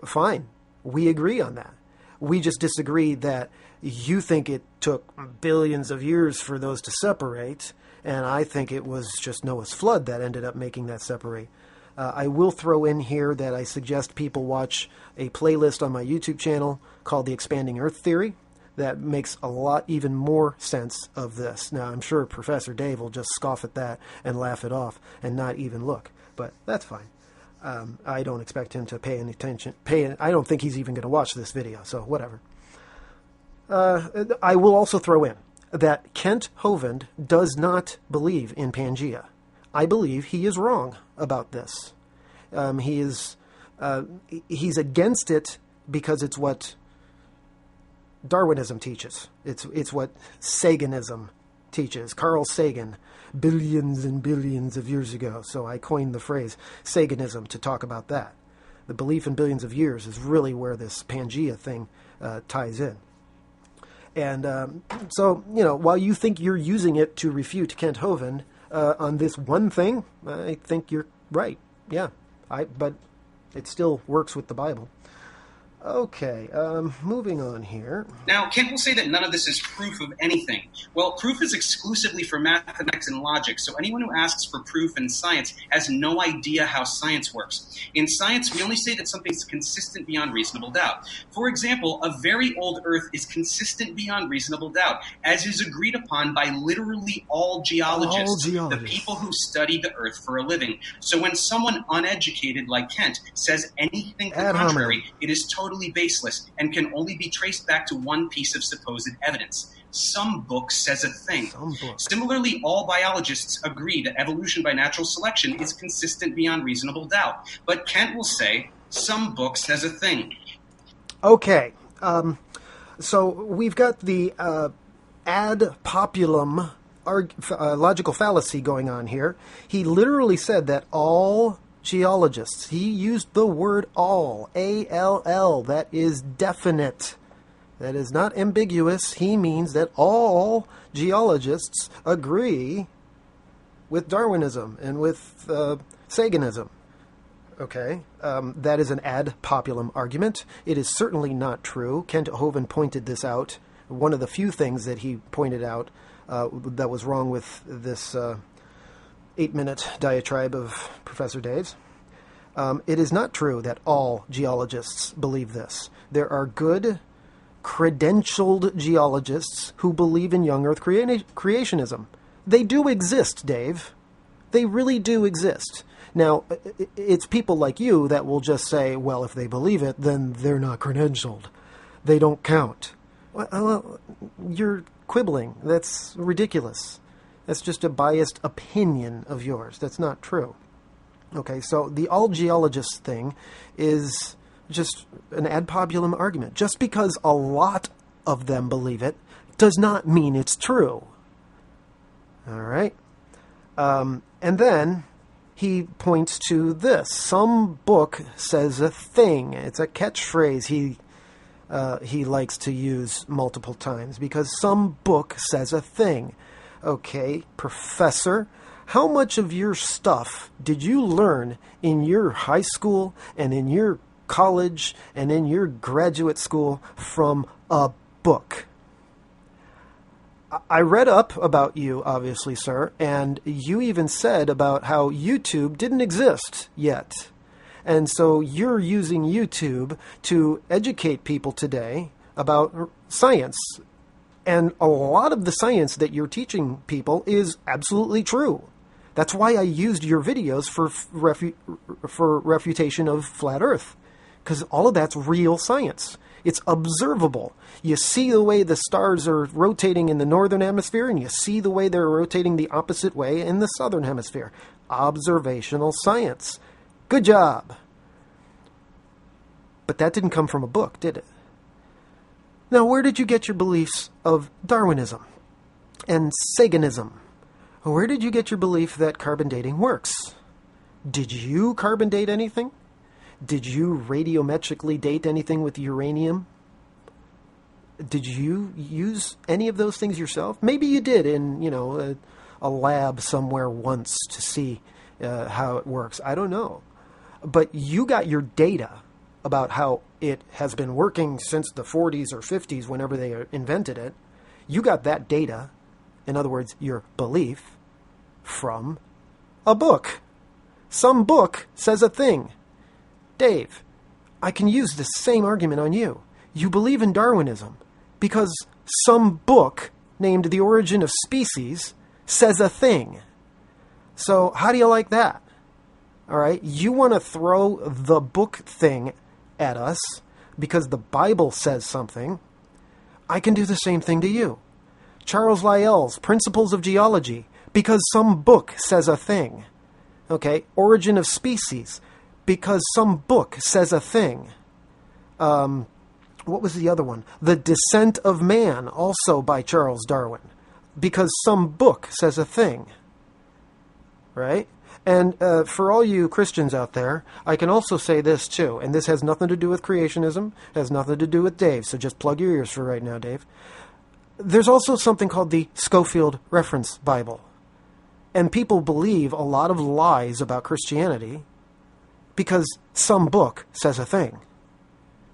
Fine. We agree on that. We just disagree that you think it took billions of years for those to separate, and I think it was just Noah's flood that ended up making that separate. I will throw in here that I suggest people watch a playlist on my YouTube channel called The Expanding Earth Theory. That makes a lot even more sense of this. Now, I'm sure Professor Dave will just scoff at that and laugh it off and not even look, but that's fine. I don't expect him to pay any attention. I don't think he's even going to watch this video, so whatever. I will also throw in that Kent Hovind does not believe in Pangea. I believe he is wrong about this. He's against it because it's what Darwinism teaches. It's what Saganism teaches. Carl Sagan, billions and billions of years ago. So I coined the phrase Saganism to talk about that. The belief in billions of years is really where this Pangea thing ties in. And so, while you think you're using it to refute Kent Hovind on this one thing, I think you're right. Yeah, but it still works with the Bible. Okay, moving on here. Now, Kent will say that none of this is proof of anything. Well, proof is exclusively for mathematics and logic, so anyone who asks for proof in science has no idea how science works. In science, we only say that something's consistent beyond reasonable doubt. For example, a very old Earth is consistent beyond reasonable doubt, as is agreed upon by literally all geologists, the people who study the Earth for a living. So when someone uneducated like Kent says anything to the contrary, it is totally baseless and can only be traced back to one piece of supposed evidence. Some book says a thing. Similarly, all biologists agree that evolution by natural selection is consistent beyond reasonable doubt. But Kent will say, some book says a thing. Okay. So we've got the ad populum logical fallacy going on here. He literally said that all geologists, he used the word all, A-L-L, that is definite. That is not ambiguous. He means that all geologists agree with Darwinism and with Saganism. Okay, that is an ad populum argument. It is certainly not true. Kent Hovind pointed this out one of the few things that he pointed out that was wrong with this 8-minute diatribe of Professor Dave's. It is not true that all geologists believe this. There are good, credentialed geologists who believe in young Earth creationism. They do exist, Dave. They really do exist. Now, it's people like you that will just say, well, if they believe it, then they're not credentialed. They don't count. Well, you're quibbling. That's ridiculous. That's just a biased opinion of yours. That's not true. Okay, so the all geologists thing is just an ad populum argument. Just because a lot of them believe it does not mean it's true. All right? And then he points to this. Some book says a thing. It's a catchphrase he likes to use multiple times because some book says a thing. Okay, professor, how much of your stuff did you learn in your high school and in your college and in your graduate school from a book? I read up about you, obviously, sir, and you even said about how YouTube didn't exist yet. And so you're using YouTube to educate people today about science. And a lot of the science that you're teaching people is absolutely true. That's why I used your videos for refutation of flat Earth, because all of that's real science. It's observable. You see the way the stars are rotating in the northern hemisphere, and you see the way they're rotating the opposite way in the southern hemisphere. Observational science. Good job. But that didn't come from a book, did it? Now, where did you get your beliefs of Darwinism and Saganism? Where did you get your belief that carbon dating works? Did you carbon date anything? Did you radiometrically date anything with uranium? Did you use any of those things yourself? Maybe you did in, a lab somewhere once to see how it works. I don't know. But you got your data about how it has been working since the 40s or 50s, whenever they invented it. You got that data, in other words, your belief, from a book. Some book says a thing. Dave, I can use the same argument on you. You believe in Darwinism because some book named The Origin of Species says a thing. So how do you like that? All right, you want to throw the book thing at us because the Bible says something. I can do the same thing to you. Charles Lyell's Principles of Geology, because some book says a thing. Okay, Origin of Species, because some book says a thing. What was the other one? The Descent of Man, also by Charles Darwin, because some book says a thing. Right? And for all you Christians out there, I can also say this too, and this has nothing to do with creationism, has nothing to do with Dave, so just plug your ears for right now, Dave. There's also something called the Scofield Reference Bible. And people believe a lot of lies about Christianity because some book says a thing.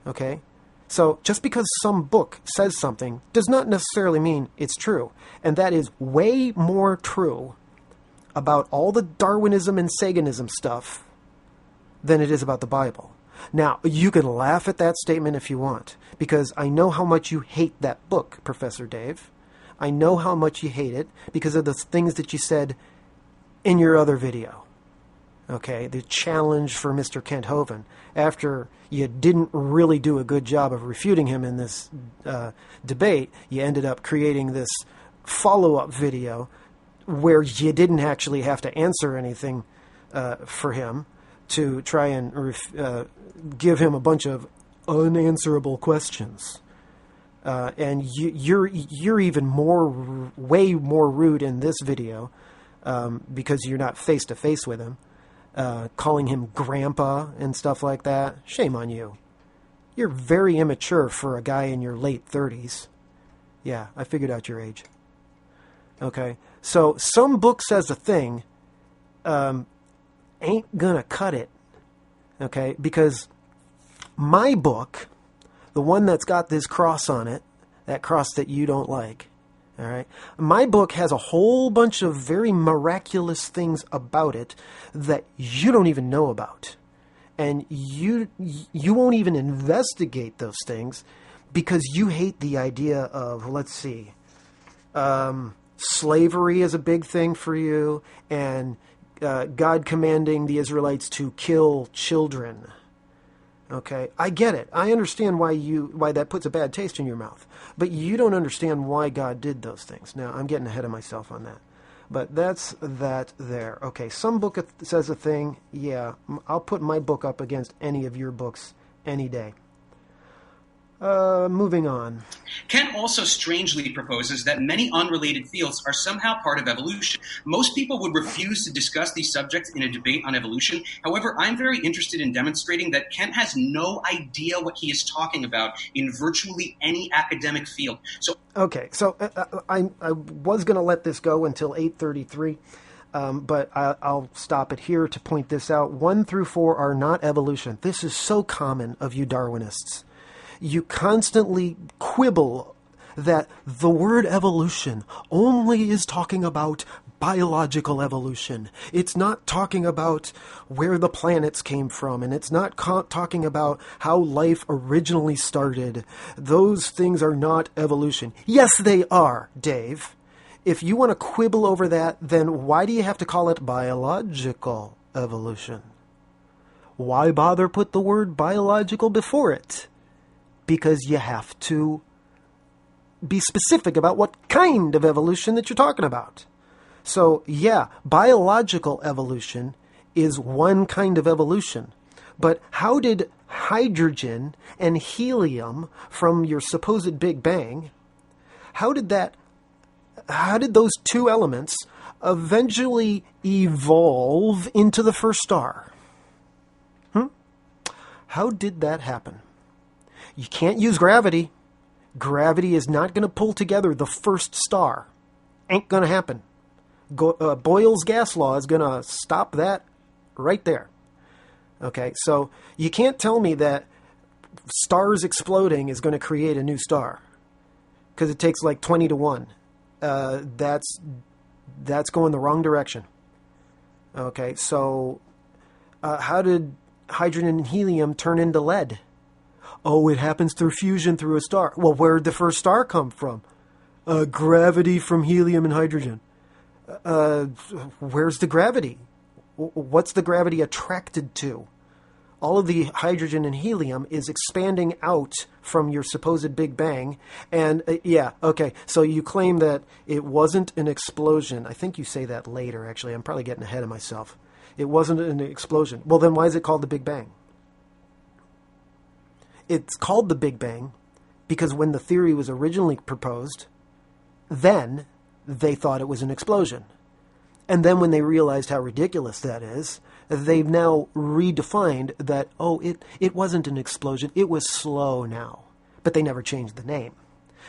Okay? So just because some book says something does not necessarily mean it's true. And that is way more true about all the Darwinism and Saganism stuff than it is about the Bible. Now, you can laugh at that statement if you want, because I know how much you hate that book, Professor Dave. I know how much you hate it because of the things that you said in your other video. Okay, the challenge for Mr. Kent Hovind, after you didn't really do a good job of refuting him in this debate, you ended up creating this follow-up video where you didn't actually have to answer anything for him to try and give him a bunch of unanswerable questions. And you're even way more rude in this video because you're not face-to-face with him, calling him grandpa and stuff like that. Shame on you. You're very immature for a guy in your late 30s. Yeah, I figured out your age. Okay, so some book says a thing ain't gonna cut it, okay, because my book, the one that's got this cross on it, that cross that you don't like. All right. My book has a whole bunch of very miraculous things about it that you don't even know about. And you won't even investigate those things because you hate the idea of, let's see, slavery is a big thing for you, and God commanding the Israelites to kill children. Okay, I get it. I understand why that puts a bad taste in your mouth. But you don't understand why God did those things. Now, I'm getting ahead of myself on that. But that's that there. Okay, some book says a thing. Yeah, I'll put my book up against any of your books any day. Moving on. Kent also strangely proposes that many unrelated fields are somehow part of evolution. Most people would refuse to discuss these subjects in a debate on evolution. However, I'm very interested in demonstrating that Kent has no idea what he is talking about in virtually any academic field. Okay, so I was going to let this go until 8:33. But I'll stop it here to point this out. 1 through 4 are not evolution. This is so common of you Darwinists. You constantly quibble that the word evolution only is talking about biological evolution. It's not talking about where the planets came from, and it's not talking about how life originally started. Those things are not evolution. Yes, they are, Dave. If you want to quibble over that, then why do you have to call it biological evolution? Why bother put the word biological before it? Because you have to be specific about what kind of evolution that you're talking about. So, yeah, biological evolution is one kind of evolution. But how did hydrogen and helium from your supposed Big Bang, how did those two elements eventually evolve into the first star? How did that happen? You can't use gravity. Gravity is not going to pull together the first star. Ain't going to happen. Boyle's gas law is going to stop that right there. Okay, so you can't tell me that stars exploding is going to create a new star, because it takes like 20 to 1. That's going the wrong direction. Okay, so how did hydrogen and helium turn into lead? Oh, it happens through fusion through a star. Well, where did the first star come from? Gravity from helium and hydrogen. Where's the gravity? What's the gravity attracted to? All of the hydrogen and helium is expanding out from your supposed Big Bang. And yeah, okay, so you claim that it wasn't an explosion. I think you say that later, actually. I'm probably getting ahead of myself. It wasn't an explosion. Well, then why is it called the Big Bang? It's called the Big Bang because when the theory was originally proposed, then they thought it was an explosion. And then when they realized how ridiculous that is, they've now redefined that, it wasn't an explosion, it was slow now. But they never changed the name.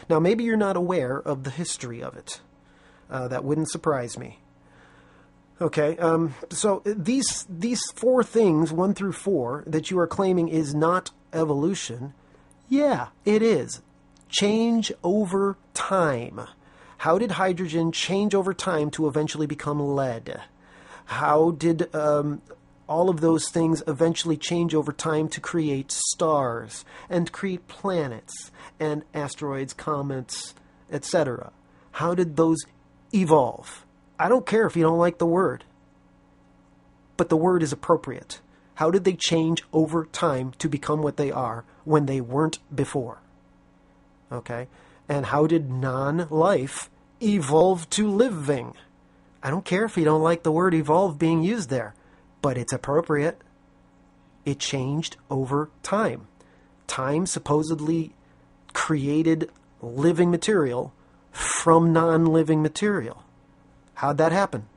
Now, maybe you're not aware of the history of it. That wouldn't surprise me. Okay, so these 4 things, 1 through 4, that you are claiming is not evolution, yeah, it is. Change over time. How did hydrogen change over time to eventually become lead? How did all of those things eventually change over time to create stars and create planets and asteroids, comets, etc.? How did those evolve? I don't care if you don't like the word, but the word is appropriate. How did they change over time to become what they are when they weren't before? Okay? And how did non-life evolve to living? I don't care if you don't like the word evolve being used there, but it's appropriate. It changed over time. Time supposedly created living material from non-living material. How'd that happen?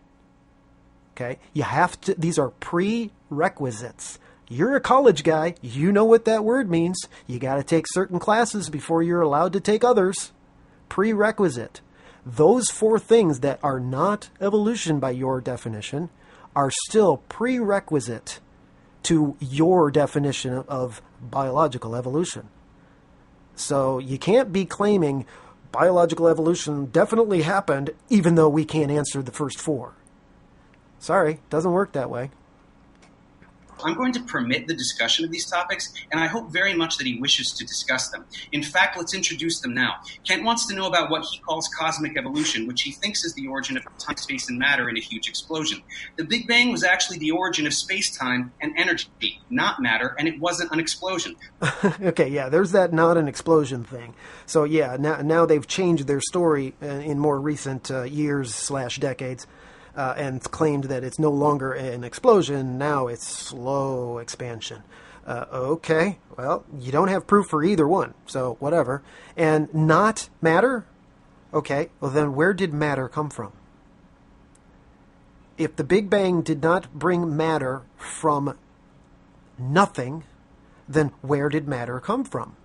Okay, you have to, these are prerequisites. You're a college guy. You know what that word means. You got to take certain classes before you're allowed to take others. Prerequisite. Those 4 things that are not evolution by your definition are still prerequisite to your definition of biological evolution. So you can't be claiming biological evolution definitely happened, even though we can't answer the first four. Sorry, doesn't work that way. I'm going to permit the discussion of these topics, and I hope very much that he wishes to discuss them. In fact, let's introduce them now. Kent wants to know about what he calls cosmic evolution, which he thinks is the origin of time, space, and matter in a huge explosion. The Big Bang was actually the origin of space-time and energy, not matter, and it wasn't an explosion. Okay, yeah, there's that not an explosion thing. So yeah, now they've changed their story in more recent years/decades. And claimed that it's no longer an explosion, now it's slow expansion. Okay, well, you don't have proof for either one, so whatever. And not matter? Okay, well then where did matter come from? If the Big Bang did not bring matter from nothing, then where did matter come from?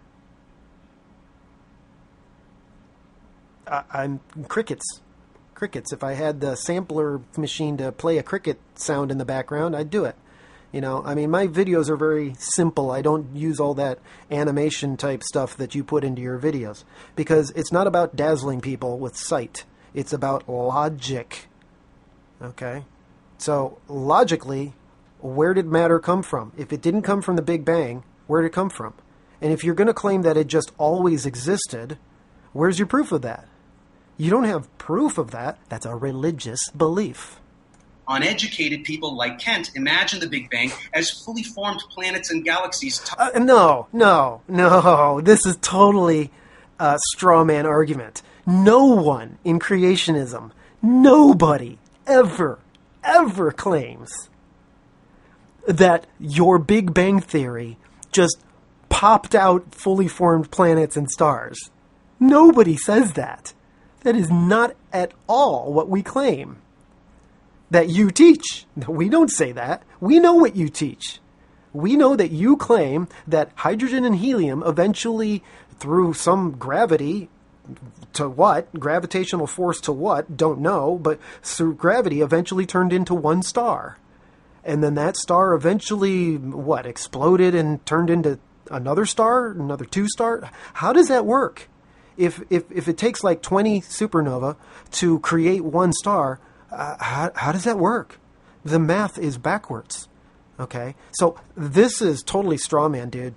I'm crickets. If I had the sampler machine to play a cricket sound in the background, I'd do it. You know, I mean, my videos are very simple. I don't use all that animation type stuff that you put into your videos because it's not about dazzling people with sight. It's about logic. Okay? So, logically, where did matter come from? If it didn't come from the Big Bang, where did it come from? And if you're going to claim that it just always existed, where's your proof of that? You don't have proof of that. That's a religious belief. Uneducated people like Kent imagine the Big Bang as fully formed planets and galaxies. No. This is totally a straw man argument. No one in creationism, nobody ever claims that your Big Bang theory just popped out fully formed planets and stars. Nobody says that. That is not at all what we claim that you teach. We don't say that. We know what you teach. We know that you claim that hydrogen and helium eventually, through some gravity, to what? Gravitational force to what? Don't know. But through gravity, eventually turned into one star. And then that star eventually, exploded and turned into another star? Another two star? How does that work? If it takes like 20 supernova to create one star, how does that work? The math is backwards. Okay? So this is totally straw man, dude.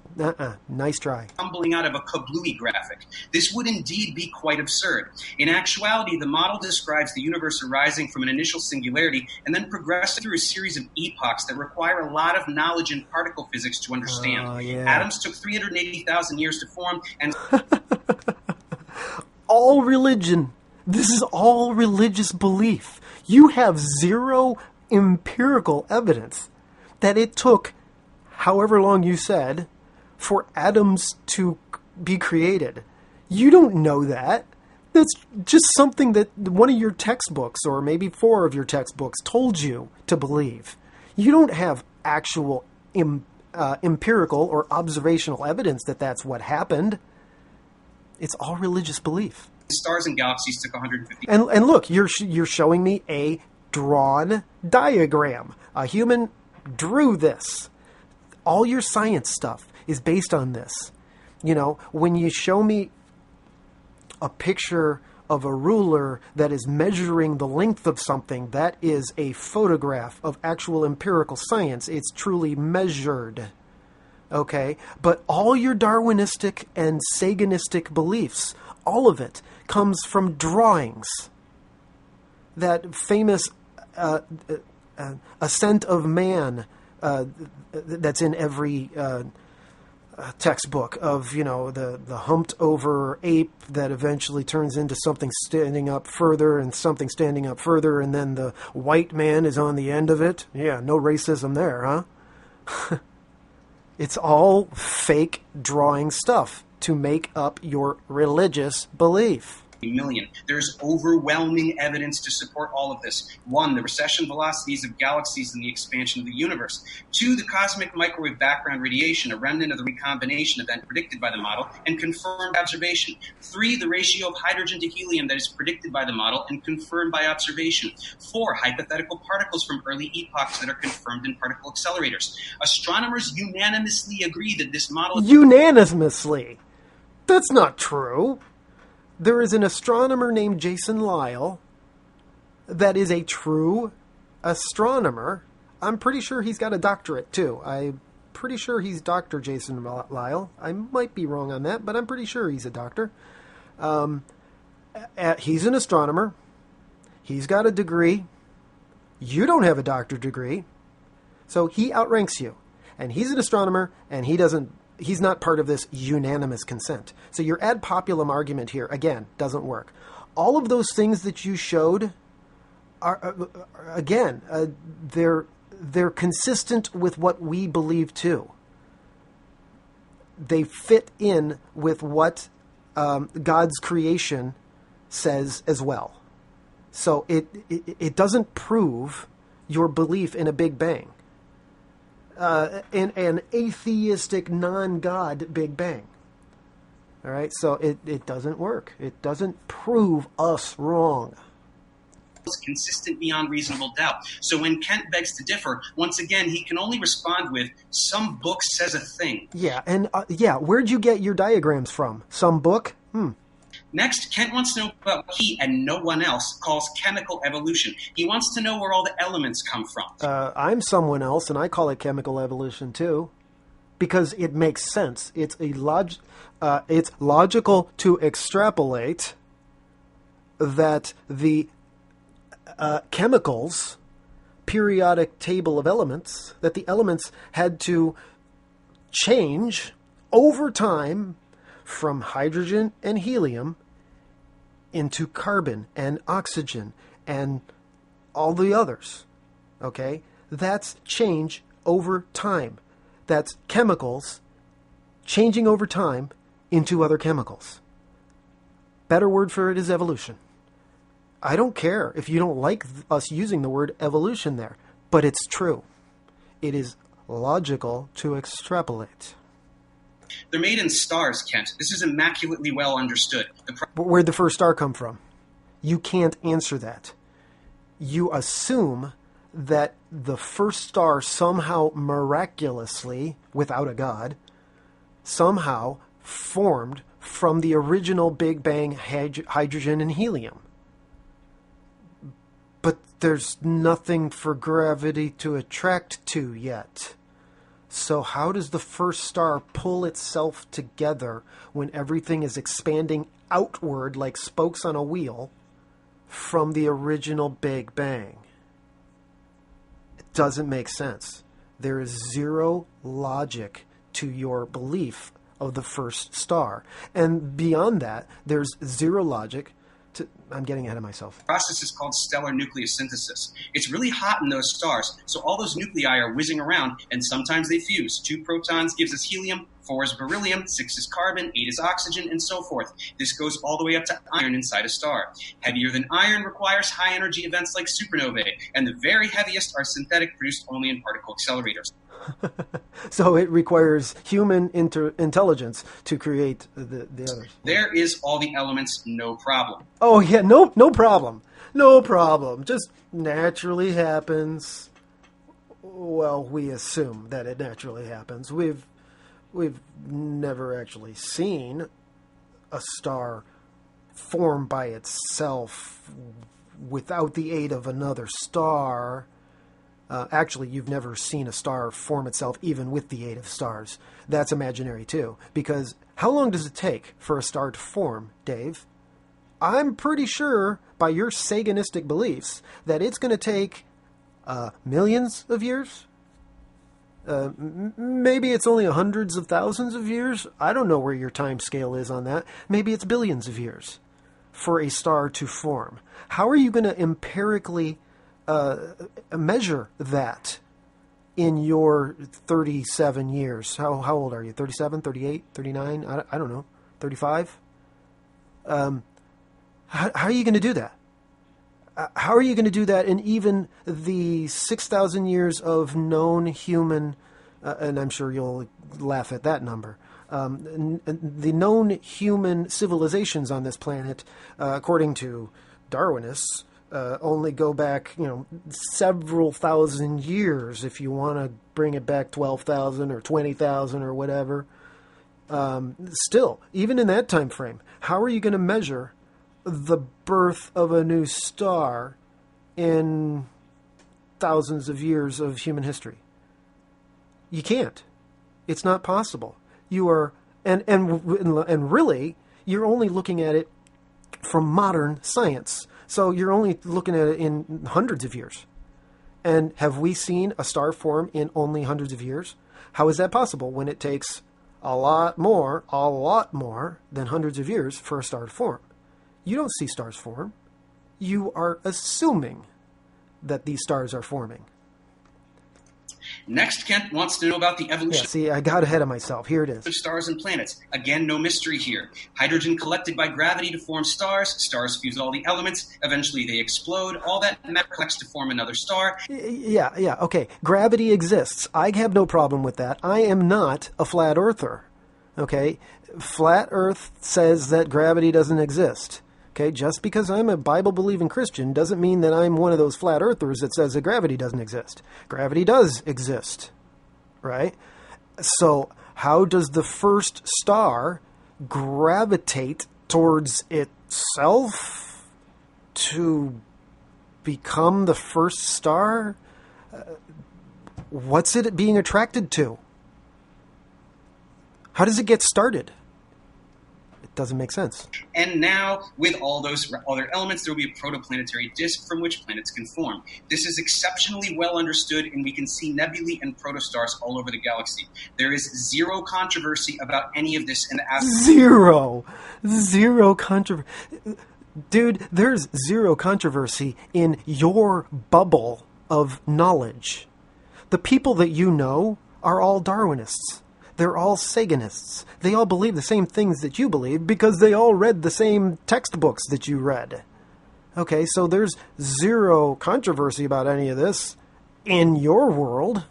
Nice try. Tumbling out of a kablooey graphic. This would indeed be quite absurd. In actuality, the model describes the universe arising from an initial singularity and then progressing through a series of epochs that require a lot of knowledge in particle physics to understand. Yeah. Atoms took 380,000 years to form, and all religion. This is all religious belief. You have zero empirical evidence that it took however long you said for atoms to be created. You don't know that. That's just something that one of your textbooks, or maybe 4 of your textbooks, told you to believe. You don't have actual empirical or observational evidence that that's what happened. It's all religious belief. Stars and galaxies took 150. And look, you're showing me a drawn diagram. A human drew this. All your science stuff is based on this. You know, when you show me a picture of a ruler that is measuring the length of something, that is a photograph of actual empirical science. It's truly measured. Okay? But all your Darwinistic and Saganistic beliefs, all of it, comes from drawings. That famous ascent of man that's in every textbook of, you know, the humped over ape that eventually turns into something standing up further and something standing up further, and then the white man is on the end of it. Yeah, no racism there, huh? It's all fake drawing stuff to make up your religious belief. Million. There's overwhelming evidence to support all of this. 1, the recession velocities of galaxies and the expansion of the universe. 2, the cosmic microwave background radiation, a remnant of the recombination event predicted by the model and confirmed observation. 3, the ratio of hydrogen to helium that is predicted by the model and confirmed by observation. 4, hypothetical particles from early epochs that are confirmed in particle accelerators. Astronomers unanimously agree that this model... Unanimously! That's not true. There is an astronomer named Jason Lisle that is a true astronomer. I'm pretty sure he's got a doctorate, too. I'm pretty sure he's Dr. Jason Lisle. I might be wrong on that, but I'm pretty sure he's a doctor. He's an astronomer. He's got a degree. You don't have a doctorate degree. So he outranks you. And he's an astronomer, and he's not part of this unanimous consent. So your ad populum argument here, again, doesn't work. All of those things that you showed are, again, they're consistent with what we believe too. They fit in with what God's creation says as well. So it doesn't prove your belief in a Big Bang, in an atheistic, non-God Big Bang. All right, so it doesn't work. It doesn't prove us wrong. Consistent beyond reasonable doubt. So when Kent begs to differ, once again, he can only respond with, some book says a thing. Yeah, and where'd you get your diagrams from? Some book? Next, Kent wants to know about what he and no one else calls chemical evolution. He wants to know where all the elements come from. I'm someone else, and I call it chemical evolution too, because it makes sense. It's logical to extrapolate that the chemicals, periodic table of elements, that the elements had to change over time from hydrogen and helium into carbon and oxygen and all the others. Okay? That's change over time. That's chemicals changing over time into other chemicals. Better word for it is evolution. I don't care if you don't like us using the word evolution there, but it's true. It is logical to extrapolate. They're made in stars, Kent. This is immaculately well understood. Where'd the first star come from? You can't answer that. You assume that the first star somehow miraculously, without a God, somehow formed from the original Big Bang hydrogen and helium. But there's nothing for gravity to attract to yet. So how does the first star pull itself together when everything is expanding outward like spokes on a wheel from the original Big Bang? It doesn't make sense. There is zero logic to your belief of the first star. And beyond that, there's zero logic to... I'm getting ahead of myself. The process is called stellar nucleosynthesis. It's really hot in those stars, so all those nuclei are whizzing around, and sometimes they fuse. 2 protons gives us helium, 4 is beryllium, 6 is carbon, 8 is oxygen, and so forth. This goes all the way up to iron inside a star. Heavier than iron requires high-energy events like supernovae, and the very heaviest are synthetic, produced only in particle accelerators. So it requires human intelligence to create the others. There is all the elements, no problem. Oh, yeah, no problem. No problem. Just naturally happens. Well, we assume that it naturally happens. We've never actually seen a star form by itself without the aid of another star. Actually, you've never seen a star form itself even with the aid of stars. That's imaginary too. Because how long does it take for a star to form, Dave? I'm pretty sure, by your Saganistic beliefs, that it's going to take millions of years. Maybe it's only hundreds of thousands of years. I don't know where your time scale is on that. Maybe it's billions of years for a star to form. How are you going to empirically measure that in your 37 years? How old are you? 37, 38, 39? I don't know. 35? How are you going to do that? How are you going to do that in even the 6,000 years of known human, and I'm sure you'll laugh at that number, the known human civilizations on this planet, according to Darwinists, only go back, several thousand years if you want to bring it back 12,000 or 20,000 or whatever. Still, even in that time frame, how are you going to measure the birth of a new star in thousands of years of human history? You can't. It's not possible. You are, and really, you're only looking at it from modern science. So you're only looking at it in hundreds of years. And have we seen a star form in only hundreds of years? How is that possible when it takes a lot more than hundreds of years for a star to form? You don't see stars form. You are assuming that these stars are forming. Next, Kent wants to know about the evolution. Yeah, see, I got ahead of myself. Here it is. Of stars and planets. Again, no mystery here. Hydrogen collected by gravity to form stars. Stars fuse all the elements. Eventually, they explode. All that matter collects to form another star. Yeah, okay. Gravity exists. I have no problem with that. I am not a flat earther. Okay? Flat Earth says that gravity doesn't exist. Okay, just because I'm a Bible-believing Christian doesn't mean that I'm one of those flat earthers that says that gravity doesn't exist. Gravity does exist, right? So how does the first star gravitate towards itself to become the first star? What's it being attracted to? How does it get started? Doesn't make sense. And now, with all those other elements, there will be a protoplanetary disk from which planets can form. This is exceptionally well understood, and we can see nebulae and protostars all over the galaxy. There is zero controversy about any of this in the Zero controversy. Dude, there's zero controversy in your bubble of knowledge. The people that you know are all Darwinists. They're all Saganists. They all believe the same things that you believe because they all read the same textbooks that you read. Okay, so there's zero controversy about any of this in your world.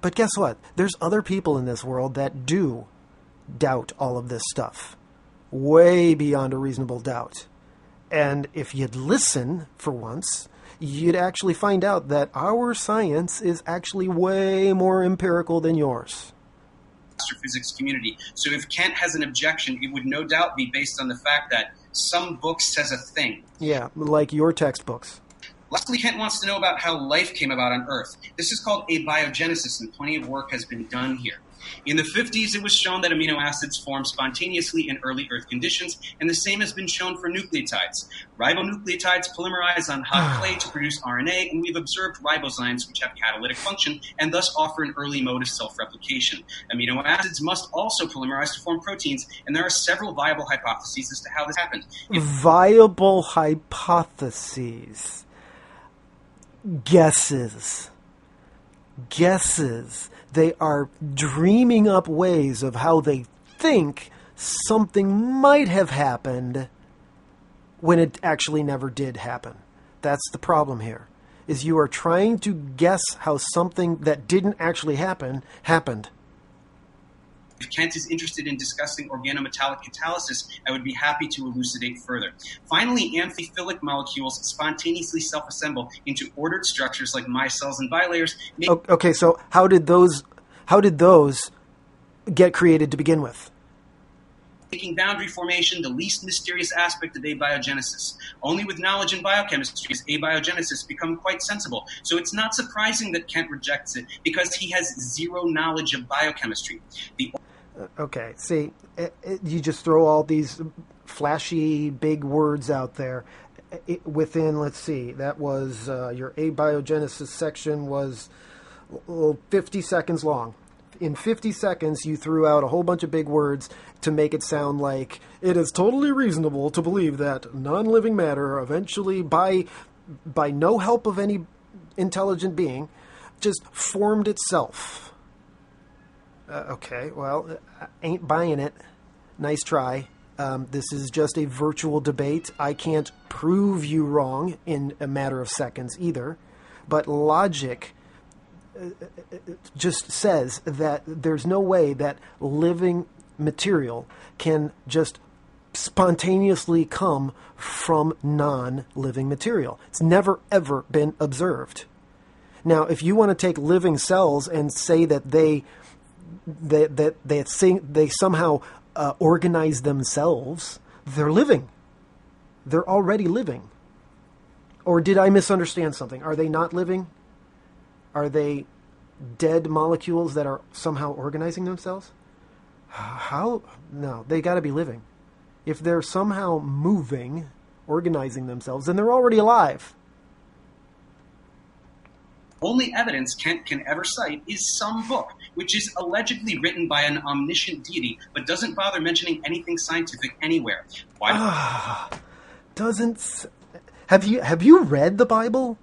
But guess what? There's other people in this world that do doubt all of this stuff. Way beyond a reasonable doubt. And if you'd listen for once, you'd actually find out that our science is actually way more empirical than yours. Astrophysics community. So if Kent has an objection, it would no doubt be based on the fact that some book says a thing. Yeah, like your textbooks. Lastly, Kent wants to know about how life came about on Earth. This is called abiogenesis, and plenty of work has been done here. In the 50s, it was shown that amino acids form spontaneously in early Earth conditions, and the same has been shown for nucleotides. Ribonucleotides polymerize on hot clay to produce RNA, and we've observed ribozymes which have catalytic function and thus offer an early mode of self-replication. Amino acids must also polymerize to form proteins, and there are several viable hypotheses as to how this happened. Viable hypotheses. Guesses. They are dreaming up ways of how they think something might have happened when it actually never did happen. That's the problem here, is you are trying to guess how something that didn't actually happen happened. If Kent is interested in discussing organometallic catalysis, I would be happy to elucidate further. Finally, amphiphilic molecules spontaneously self-assemble into ordered structures like micelles and bilayers. Okay, so how did those get created to begin with? Making boundary formation the least mysterious aspect of abiogenesis. Only with knowledge in biochemistry has abiogenesis become quite sensible. So it's not surprising that Kent rejects it, because he has zero knowledge of biochemistry. Okay, see, you just throw all these flashy, big words out there. Within, let's see, that was your abiogenesis section was 50 seconds long. In 50 seconds, you threw out a whole bunch of big words to make it sound like it is totally reasonable to believe that non-living matter eventually, by no help of any intelligent being, just formed itself. Okay, well, I ain't buying it. Nice try. This is just a virtual debate. I can't prove you wrong in a matter of seconds either. But logic just says that there's no way that living material can just spontaneously come from non-living material. It's never, ever been observed. Now, if you want to take living cells and say that they they somehow organize themselves. They're living. They're already living. Or did I misunderstand something? Are they not living? Are they dead molecules that are somehow organizing themselves? How? No, they got to be living. If they're somehow moving, organizing themselves, then they're already alive. Only evidence Kent can ever cite is some book, which is allegedly written by an omniscient deity, but doesn't bother mentioning anything scientific anywhere. Why? Have you read the Bible?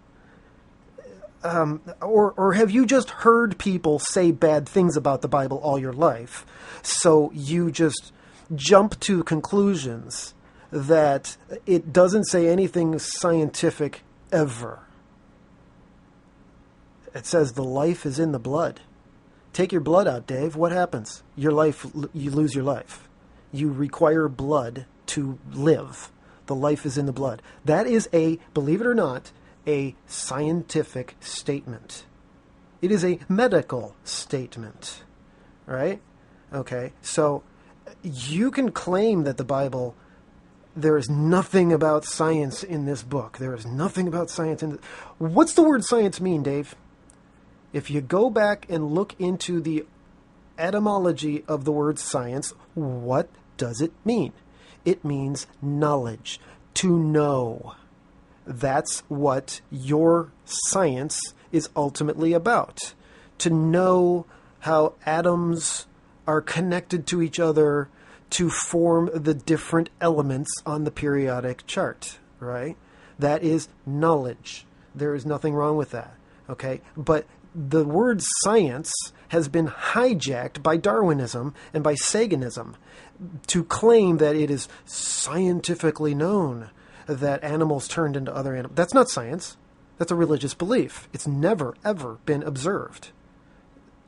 Or have you just heard people say bad things about the Bible all your life? So you just jump to conclusions that it doesn't say anything scientific ever. It says the life is in the blood. Take your blood out, Dave. What happens? You lose your life. You require blood to live. The life is in the blood. That is believe it or not, a scientific statement. It is a medical statement, right? Okay, so you can claim that the Bible, there is nothing about science in this book. There is nothing about science in What's the word science mean, Dave? If you go back and look into the etymology of the word science, what does it mean? It means knowledge, to know. That's what your science is ultimately about. To know how atoms are connected to each other to form the different elements on the periodic chart, right? That is knowledge. There is nothing wrong with that, okay? But the word science has been hijacked by Darwinism and by Saganism to claim that it is scientifically known that animals turned into other animals. That's not science. That's a religious belief. It's never, ever been observed.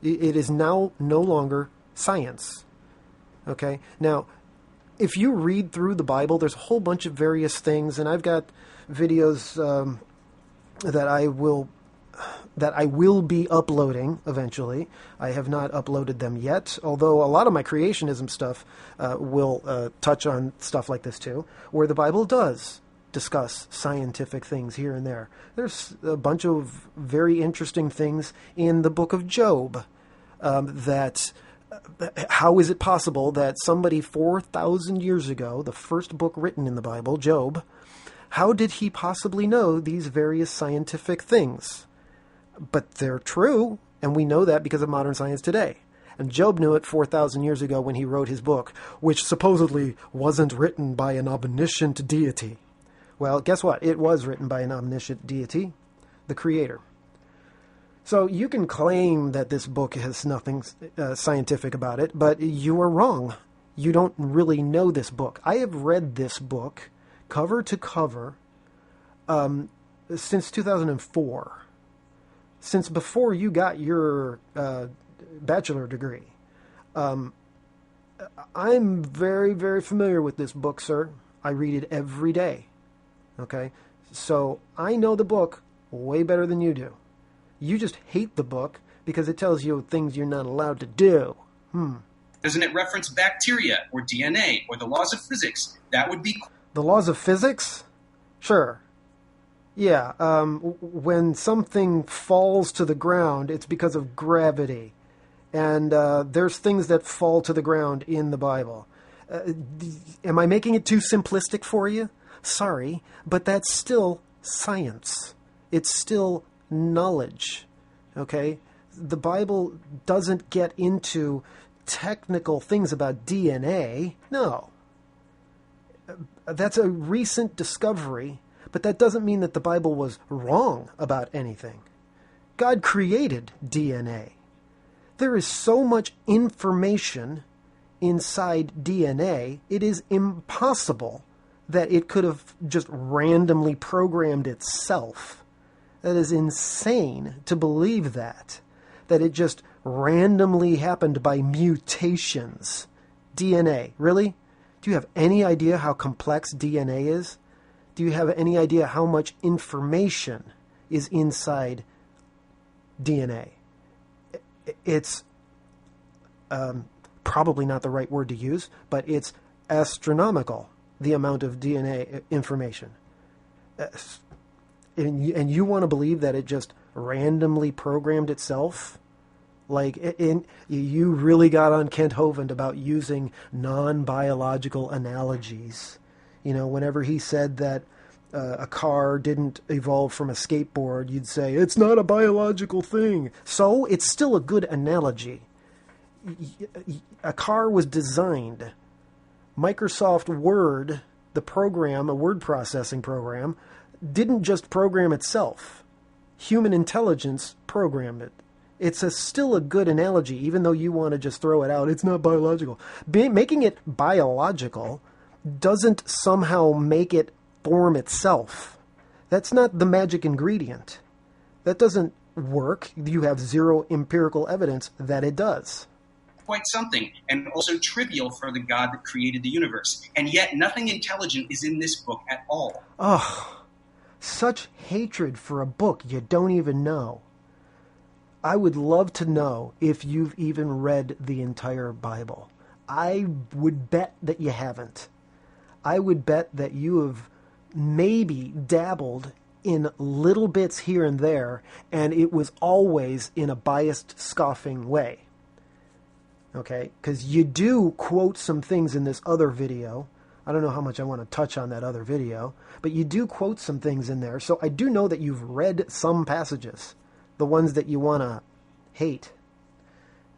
It is now no longer science. Okay? Now, if you read through the Bible, there's a whole bunch of various things, and I've got videos that I will be uploading eventually. I have not uploaded them yet, although a lot of my creationism stuff will touch on stuff like this too, where the Bible does discuss scientific things here and there. There's a bunch of very interesting things in the book of Job that how is it possible that somebody 4,000 years ago, the first book written in the Bible, Job, how did he possibly know these various scientific things? But they're true, and we know that because of modern science today. And Job knew it 4,000 years ago when he wrote his book, which supposedly wasn't written by an omniscient deity. Well, guess what? It was written by an omniscient deity, the Creator. So you can claim that this book has nothing scientific about it, but you are wrong. You don't really know this book. I have read this book cover to cover since 2004. Since before you got your bachelor degree. I'm very, very familiar with this book, sir. I read it every day. Okay? So I know the book way better than you do. You just hate the book because it tells you things you're not allowed to do. Doesn't it reference bacteria or DNA or the laws of physics? That would be... The laws of physics? Sure. Yeah, when something falls to the ground, it's because of gravity. And there's things that fall to the ground in the Bible. Am I making it too simplistic for you? Sorry, but that's still science. It's still knowledge, okay? The Bible doesn't get into technical things about DNA. No. That's a recent discovery. But that doesn't mean that the Bible was wrong about anything. God created DNA. There is so much information inside DNA, it is impossible that it could have just randomly programmed itself. That is insane to believe that it just randomly happened by mutations. DNA, really? Do you have any idea how complex DNA is? Do you have any idea how much information is inside DNA? It's probably not the right word to use, but it's astronomical, the amount of DNA information. And you want to believe that it just randomly programmed itself? Like, you really got on Kent Hovind about using non-biological analogies. You know, whenever he said that a car didn't evolve from a skateboard, you'd say, it's not a biological thing. So, it's still a good analogy. A car was designed. Microsoft Word, the program, a word processing program, didn't just program itself. Human intelligence programmed it. It's still a good analogy, even though you want to just throw it out. It's not biological. Making it biological doesn't somehow make it form itself. That's not the magic ingredient. That doesn't work. You have zero empirical evidence that it does. Quite something, and also trivial for the God that created the universe. And yet nothing intelligent is in this book at all. Oh, such hatred for a book you don't even know. I would love to know if you've even read the entire Bible. I would bet that you haven't. I would bet that you have maybe dabbled in little bits here and there, and it was always in a biased, scoffing way. Okay? Because you do quote some things in this other video. I don't know how much I want to touch on that other video, but you do quote some things in there, so I do know that you've read some passages. The ones that you want to hate.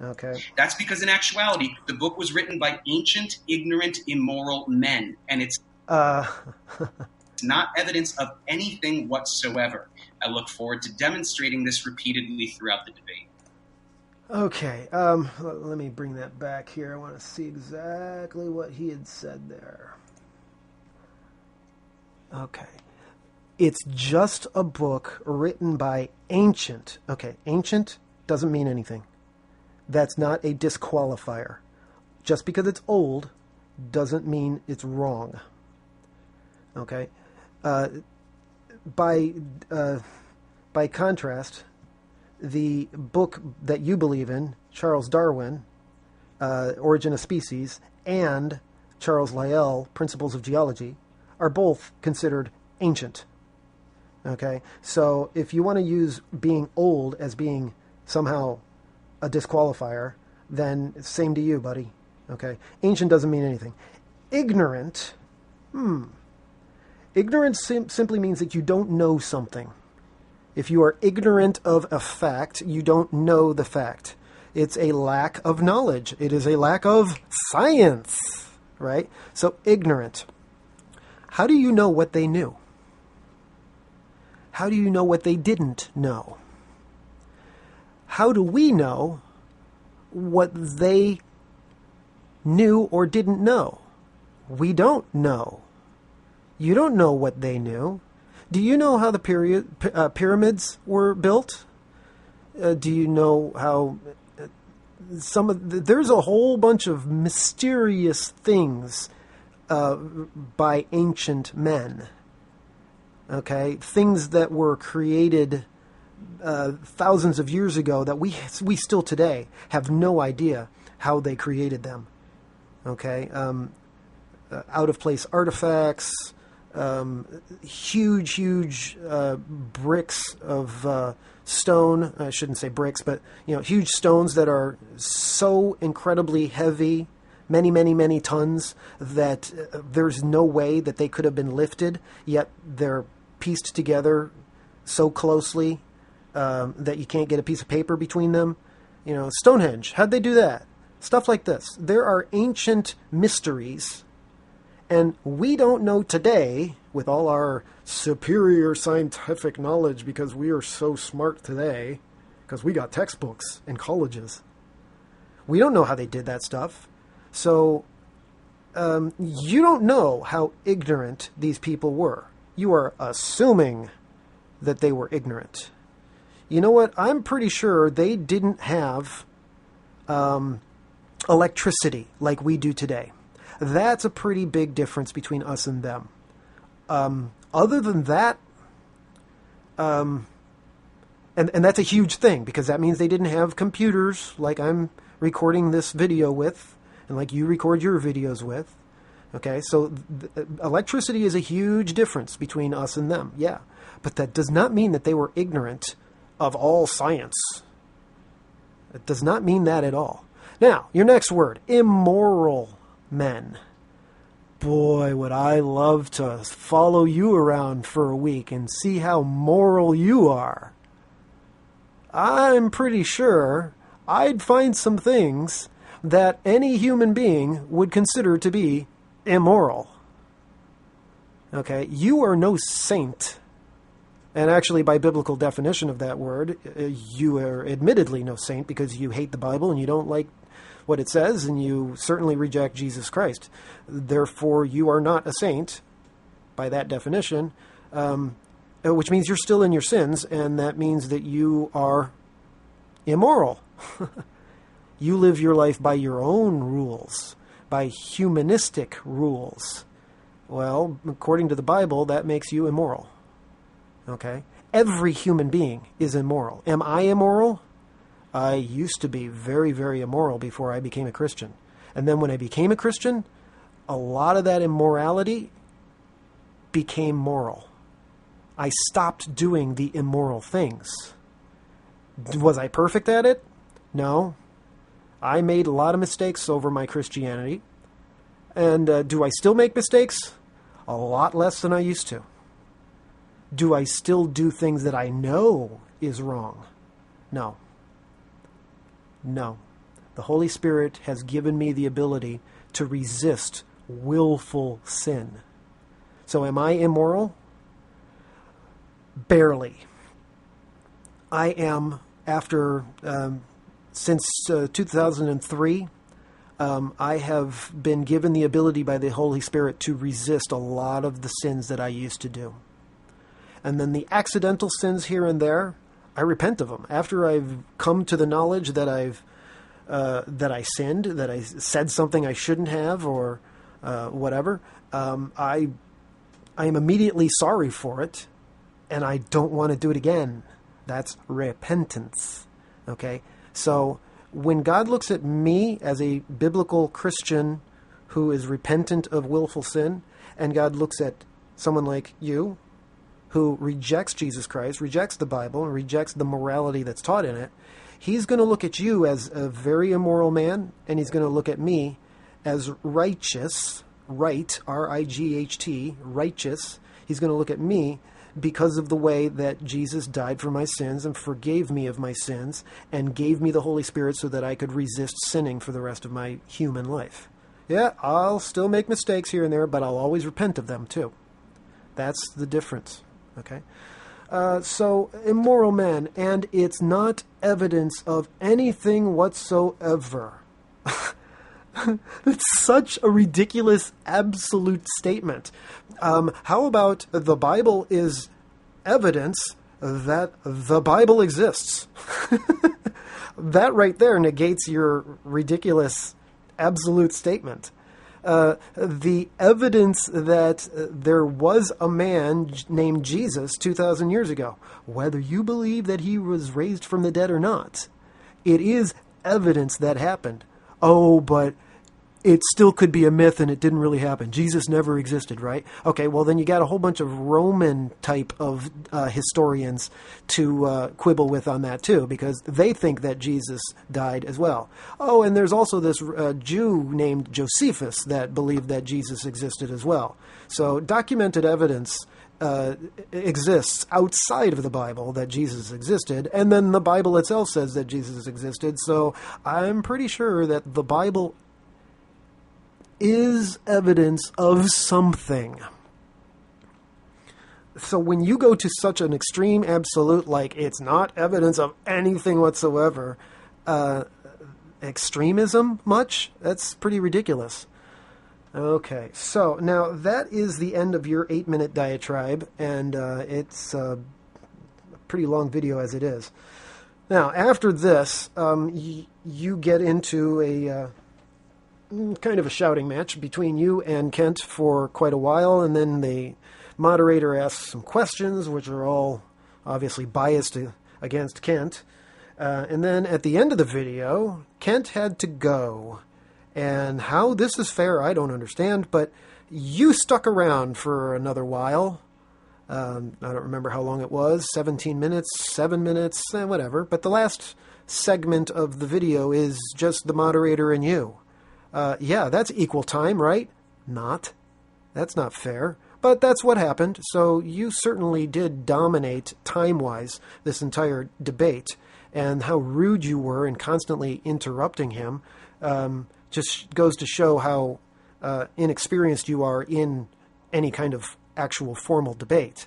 Okay. That's because in actuality, the book was written by ancient, ignorant, immoral men, and it's not evidence of anything whatsoever. I look forward to demonstrating this repeatedly throughout the debate. Okay, let me bring that back here. I want to see exactly what he had said there. Okay. It's just a book written by ancient. Okay, ancient doesn't mean anything. That's not a disqualifier. Just because it's old doesn't mean it's wrong. Okay? By contrast, the book that you believe in, Charles Darwin, Origin of Species, and Charles Lyell, Principles of Geology, are both considered ancient. Okay, so if you want to use being old as being somehow a disqualifier, then same to you, buddy. Okay, ancient doesn't mean anything. Ignorant, ignorance simply means that you don't know something. If you are ignorant of a fact, you don't know the fact. It's a lack of knowledge. It is a lack of science, right? So ignorant. How do you know what they knew? How do you know what they didn't know? How do we know what they knew or didn't know? We don't know. You don't know what they knew. Do you know how the pyramids were built? Do you know how there's a whole bunch of mysterious things by ancient men? Okay, things that were created thousands of years ago that we still today have no idea how they created them. Okay, out of place artifacts, huge bricks of stone. I shouldn't say bricks, but huge stones that are so incredibly heavy. Many tons that there's no way that they could have been lifted, yet they're pieced together so closely that you can't get a piece of paper between them. Stonehenge, how'd they do that? Stuff like this. There are ancient mysteries, and we don't know today, with all our superior scientific knowledge, because we are so smart today, because we got textbooks in colleges. We don't know how they did that stuff. So, you don't know how ignorant these people were. You are assuming that they were ignorant. You know what? I'm pretty sure they didn't have electricity like we do today. That's a pretty big difference between us and them. Other than that, and that's a huge thing, because that means they didn't have computers like I'm recording this video with, and like you record your videos with. Okay, so electricity is a huge difference between us and them, yeah. But that does not mean that they were ignorant of all science. It does not mean that at all. Now, your next word, immoral men. Boy, would I love to follow you around for a week and see how moral you are. I'm pretty sure I'd find some things that any human being would consider to be immoral. Okay, you are no saint. And actually, by biblical definition of that word, you are admittedly no saint because you hate the Bible and you don't like what it says, and you certainly reject Jesus Christ. Therefore, you are not a saint by that definition, which means you're still in your sins, and that means that you are immoral. You live your life by your own rules, by humanistic rules. Well, according to the Bible, that makes you immoral. Okay? Every human being is immoral. Am I immoral? I used to be very, very immoral before I became a Christian. And then when I became a Christian, a lot of that immorality became moral. I stopped doing the immoral things. Was I perfect at it? No. I made a lot of mistakes over my Christianity. And do I still make mistakes? A lot less than I used to. Do I still do things that I know is wrong? No. No. The Holy Spirit has given me the ability to resist willful sin. So am I immoral? Barely. I am, since 2003, I have been given the ability by the Holy Spirit to resist a lot of the sins that I used to do. And then the accidental sins here and there, I repent of them. After I've come to the knowledge that that I sinned, that I said something I shouldn't have, or whatever, I am immediately sorry for it, and I don't want to do it again. That's repentance. Okay? So when God looks at me as a biblical Christian who is repentant of willful sin, and God looks at someone like you, who rejects Jesus Christ, rejects the Bible, and rejects the morality that's taught in it, he's going to look at you as a very immoral man, and he's going to look at me as righteous, right, R-I-G-H-T, righteous. He's going to look at me because of the way that Jesus died for my sins and forgave me of my sins and gave me the Holy Spirit so that I could resist sinning for the rest of my human life. Yeah, I'll still make mistakes here and there, but I'll always repent of them too. That's the difference. Okay, so immoral men, and it's not evidence of anything whatsoever. It's such a ridiculous, absolute statement. How about the Bible is evidence that the Bible exists? That right there negates your ridiculous, absolute statement. The evidence that there was a man named Jesus 2,000 years ago, whether you believe that he was raised from the dead or not, it is evidence that happened. Oh, but it still could be a myth and it didn't really happen. Jesus never existed, right? Okay, well then you got a whole bunch of Roman type of historians to quibble with on that too, because they think that Jesus died as well. Oh, and there's also this Jew named Josephus that believed that Jesus existed as well. So documented evidence exists outside of the Bible that Jesus existed, and then the Bible itself says that Jesus existed. So I'm pretty sure that the Bible is evidence of something. So when you go to such an extreme absolute, like it's not evidence of anything whatsoever, extremism much? That's pretty ridiculous. Okay, so now that is the end of your 8-minute diatribe, and it's a pretty long video as it is. Now, after this, you get into a kind of a shouting match between you and Kent for quite a while, and then the moderator asks some questions, which are all obviously biased against Kent, And then at the end of the video, Kent had to go. And how this is fair, I don't understand, but you stuck around for another while. I don't remember how long it was, 17 minutes, 7 minutes, whatever. But the last segment of the video is just the moderator and you. Yeah, that's equal time, right? Not. That's not fair. But that's what happened. So you certainly did dominate time-wise this entire debate. And how rude you were in constantly interrupting him just goes to show how inexperienced you are in any kind of actual formal debate,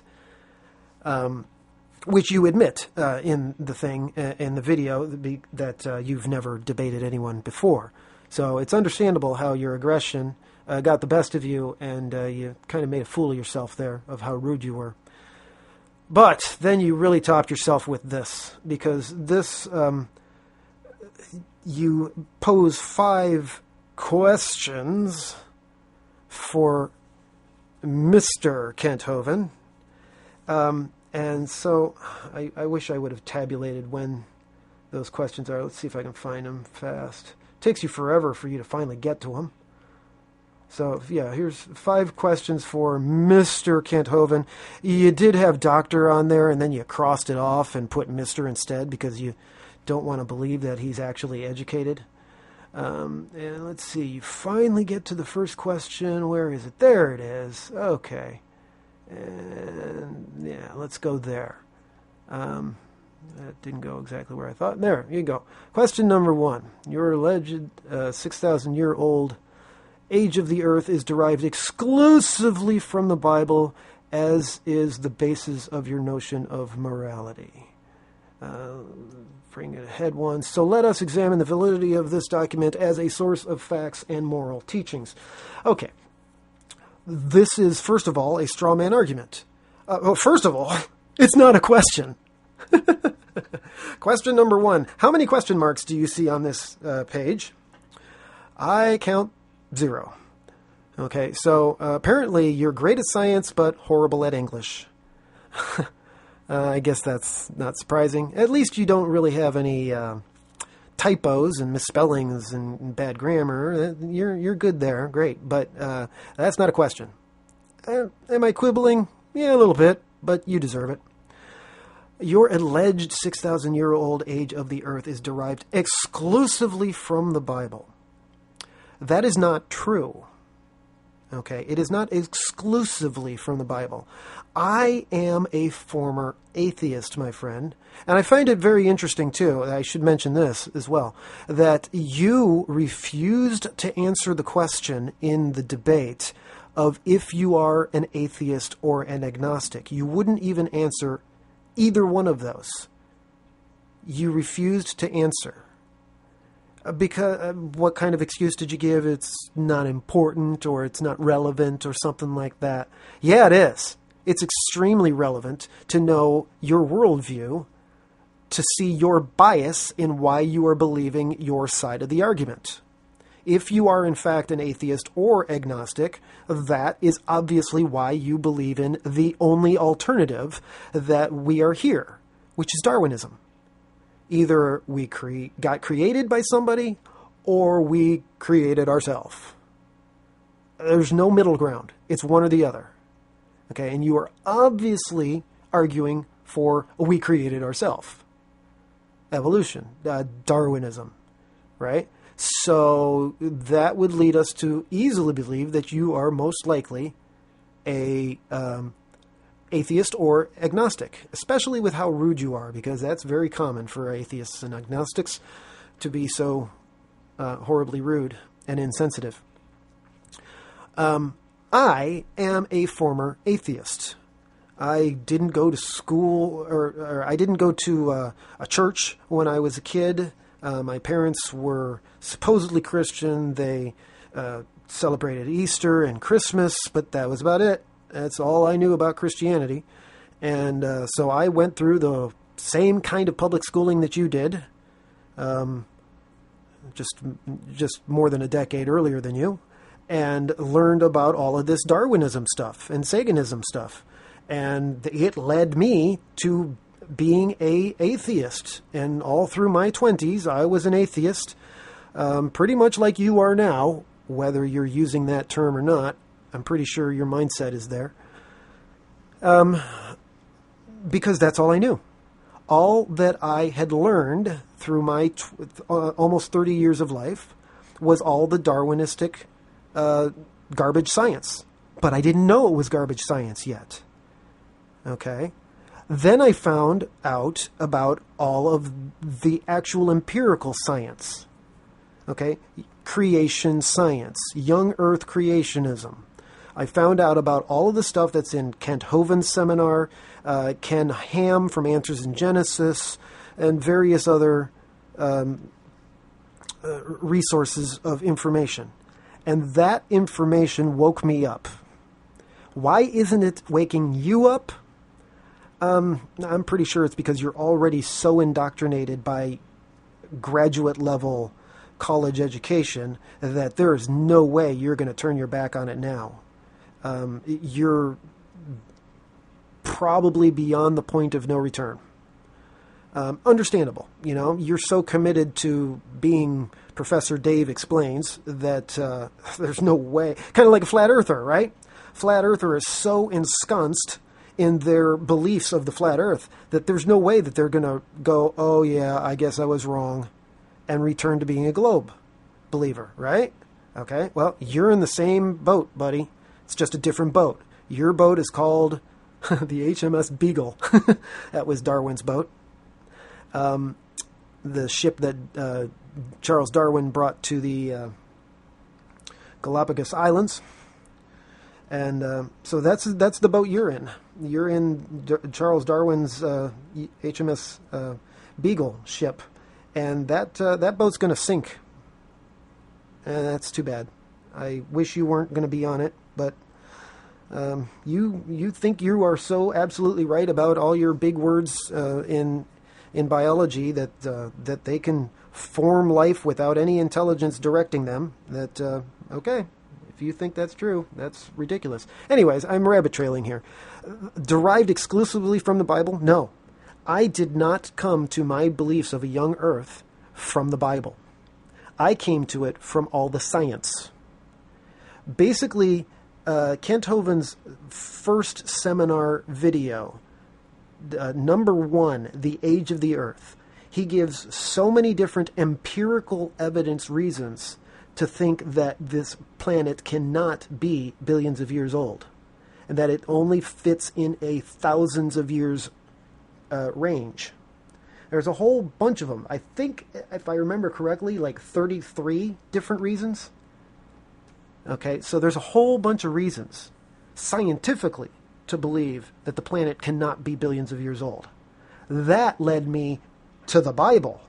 which you admit in the thing, in the video, that you've never debated anyone before. So it's understandable how your aggression got the best of you, and you kind of made a fool of yourself there of how rude you were. But then you really topped yourself with this, because this, you pose 5 questions for Mr. Kenthoven. And so I wish I would have tabulated when those questions are. Let's see if I can find them fast. It takes you forever for you to finally get to them. So, yeah, here's 5 questions for Mr. Kenthoven. You did have doctor on there, and then you crossed it off and put Mr. instead because you don't want to believe that he's actually educated. And let's see, you finally get to the first question. Where is it? There it is. Okay. And, yeah, let's go there. That didn't go exactly where I thought. There you go. Question number 1. Your alleged 6,000-year-old age of the earth is derived exclusively from the Bible, as is the basis of your notion of morality. Bring it ahead one. So let us examine the validity of this document as a source of facts and moral teachings. Okay. This is, first of all, a straw man argument. Well, first of all, it's not a question. Question number 1. How many question marks do you see on this page? I count 0. Okay, so apparently you're great at science, but horrible at English. I guess that's not surprising. At least you don't really have any typos and misspellings and bad grammar. You're good there, great. But that's not a question. Am I quibbling? Yeah, a little bit, but you deserve it. Your alleged 6,000-year-old age of the earth is derived exclusively from the Bible. That is not true. Okay, it is not exclusively from the Bible. I am a former atheist, my friend, and I find it very interesting, too, I should mention this as well, that you refused to answer the question in the debate of if you are an atheist or an agnostic. You wouldn't even answer either one of those. You refused to answer. Because what kind of excuse did you give? It's not important, or it's not relevant, or something like that. Yeah, it is. It's extremely relevant to know your worldview, to see your bias in why you are believing your side of the argument. If you are in fact an atheist or agnostic, that is obviously why you believe in the only alternative that we are here, which is Darwinism. Either we got created by somebody, or we created ourselves. There's no middle ground. It's one or the other. Okay, and you are obviously arguing for we created ourselves. Evolution, Darwinism, right? So that would lead us to easily believe that you are most likely a atheist or agnostic, especially with how rude you are, because that's very common for atheists and agnostics to be so horribly rude and insensitive. I am a former atheist. I didn't go to school, or I didn't go to a church when I was a kid. My parents were supposedly Christian. They celebrated Easter and Christmas, but that was about it. That's all I knew about Christianity. And so I went through the same kind of public schooling that you did, just more than a decade earlier than you, and learned about all of this Darwinism stuff and Satanism stuff. And it led me to being a atheist, and all through my 20s, I was an atheist, pretty much like you are now, whether you're using that term or not. I'm pretty sure your mindset is there. Because that's all I knew. All that I had learned through my almost 30 years of life was all the Darwinistic garbage science. But I didn't know it was garbage science yet. Okay? Then I found out about all of the actual empirical science. Okay? Creation science, young earth creationism. I found out about all of the stuff that's in Kent Hovind's seminar, Ken Ham from Answers in Genesis, and various other resources of information. And that information woke me up. Why isn't it waking you up? I'm pretty sure it's because you're already so indoctrinated by graduate level college education that there is no way you're going to turn your back on it now. You're probably beyond the point of no return. Understandable, you're so committed to being Professor Dave Explains that there's no way, kind of like a flat earther, right? Flat earther is so ensconced in their beliefs of the flat earth that there's no way that they're going to go, oh yeah, I guess I was wrong, and return to being a globe believer, right? Okay, well, you're in the same boat, buddy. It's just a different boat. Your boat is called the HMS Beagle. That was Darwin's boat. The ship that Charles Darwin brought to the Galapagos Islands. And so that's the boat you're in. You're in Charles Darwin's HMS Beagle ship. And that boat's going to sink. And that's too bad. I wish you weren't going to be on it, but you think you are so absolutely right about all your big words in biology that they can form life without any intelligence directing them. That okay, if you think that's true, that's ridiculous. Anyways, I'm rabbit trailing here. Derived exclusively from the Bible? No. I did not come to my beliefs of a young earth from the Bible. I came to it from all the science. Basically, Kent Hovind's first seminar video, number 1, The Age of the Earth, he gives so many different empirical evidence reasons to think that this planet cannot be billions of years old, and that it only fits in a thousands of years range. There's a whole bunch of them. I think, if I remember correctly, like 33 different reasons. Okay, so there's a whole bunch of reasons, scientifically, to believe that the planet cannot be billions of years old. That led me to the Bible.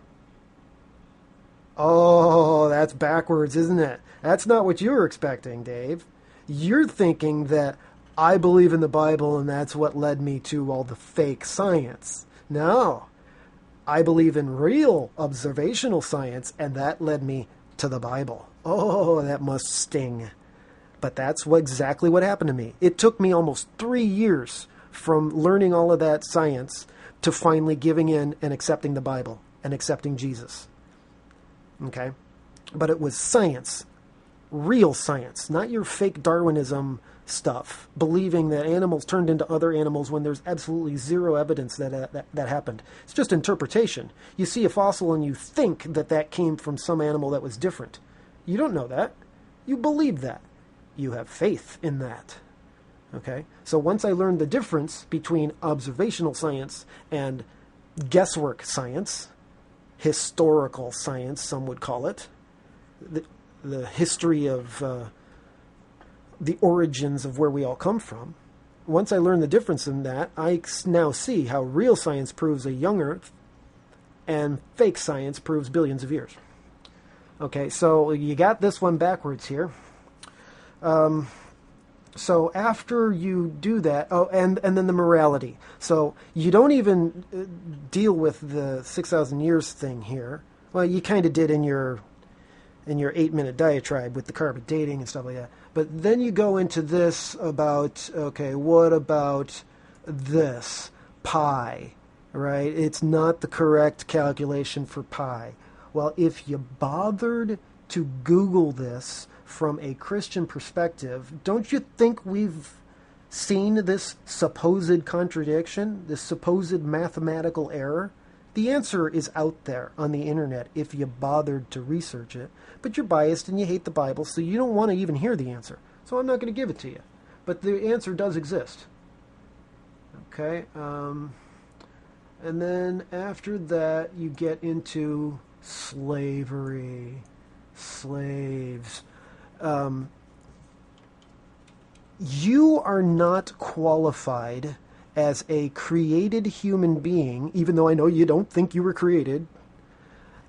Oh, that's backwards, isn't it? That's not what you were expecting, Dave. You're thinking that I believe in the Bible and that's what led me to all the fake science. No. I believe in real observational science, and that led me to the Bible. Oh, that must sting. But that's exactly what happened to me. It took me almost 3 years from learning all of that science to finally giving in and accepting the Bible and accepting Jesus. Okay? But it was science, real science, not your fake Darwinism stuff, believing that animals turned into other animals when there's absolutely zero evidence that happened. It's just interpretation. You see a fossil and you think that came from some animal that was different. You don't know that. You believe that. You have faith in that. Okay? So once I learned the difference between observational science and guesswork science, historical science, some would call it, the history of the origins of where we all come from. Once I learned the difference in that, I now see how real science proves a young Earth and fake science proves billions of years. Okay, so you got this one backwards here. So after you do that, and then the morality. So you don't even deal with the 6,000 years thing here. Well, you kind of did in your 8-minute diatribe with the carbon dating and stuff like that. But then you go into this about, okay, what about this? Pi right? It's not the correct calculation for pi. Well, if you bothered to Google this from a Christian perspective, don't you think we've seen this supposed contradiction, this supposed mathematical error? The answer is out there on the internet if you bothered to research it, but you're biased and you hate the Bible, so you don't want to even hear the answer. So I'm not going to give it to you. But the answer does exist. Okay? And then after that, you get into slavery. Slaves. You are not qualified as a created human being, even though I know you don't think you were created,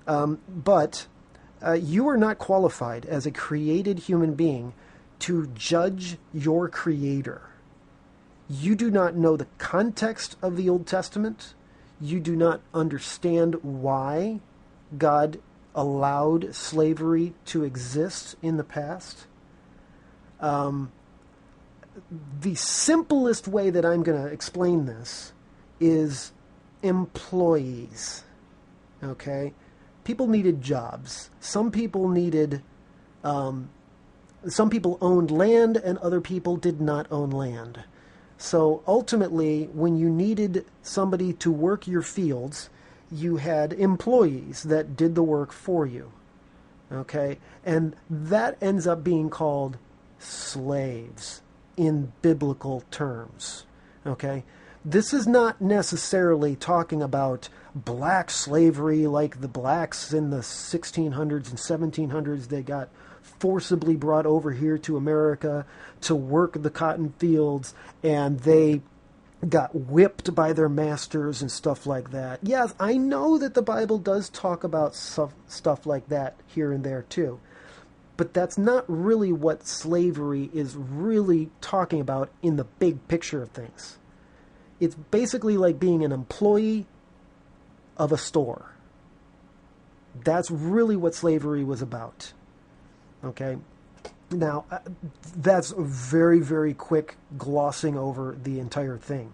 but you are not qualified as a created human being to judge your Creator. You do not know the context of the Old Testament. You do not understand why God allowed slavery to exist in the past. The simplest way that I'm going to explain this is employees. Okay? People needed jobs. Some people owned land and other people did not own land. So ultimately, when you needed somebody to work your fields, you had employees that did the work for you. Okay? And that ends up being called slaves in biblical terms. Okay? This is not necessarily talking about black slavery like the blacks in the 1600s and 1700s. They got forcibly brought over here to America to work the cotton fields, and they got whipped by their masters and stuff like that. Yes, I know that the Bible does talk about stuff like that here and there too. But that's not really what slavery is really talking about in the big picture of things. It's basically like being an employee of a store. That's really what slavery was about. Okay? Now, that's a very, very quick glossing over the entire thing.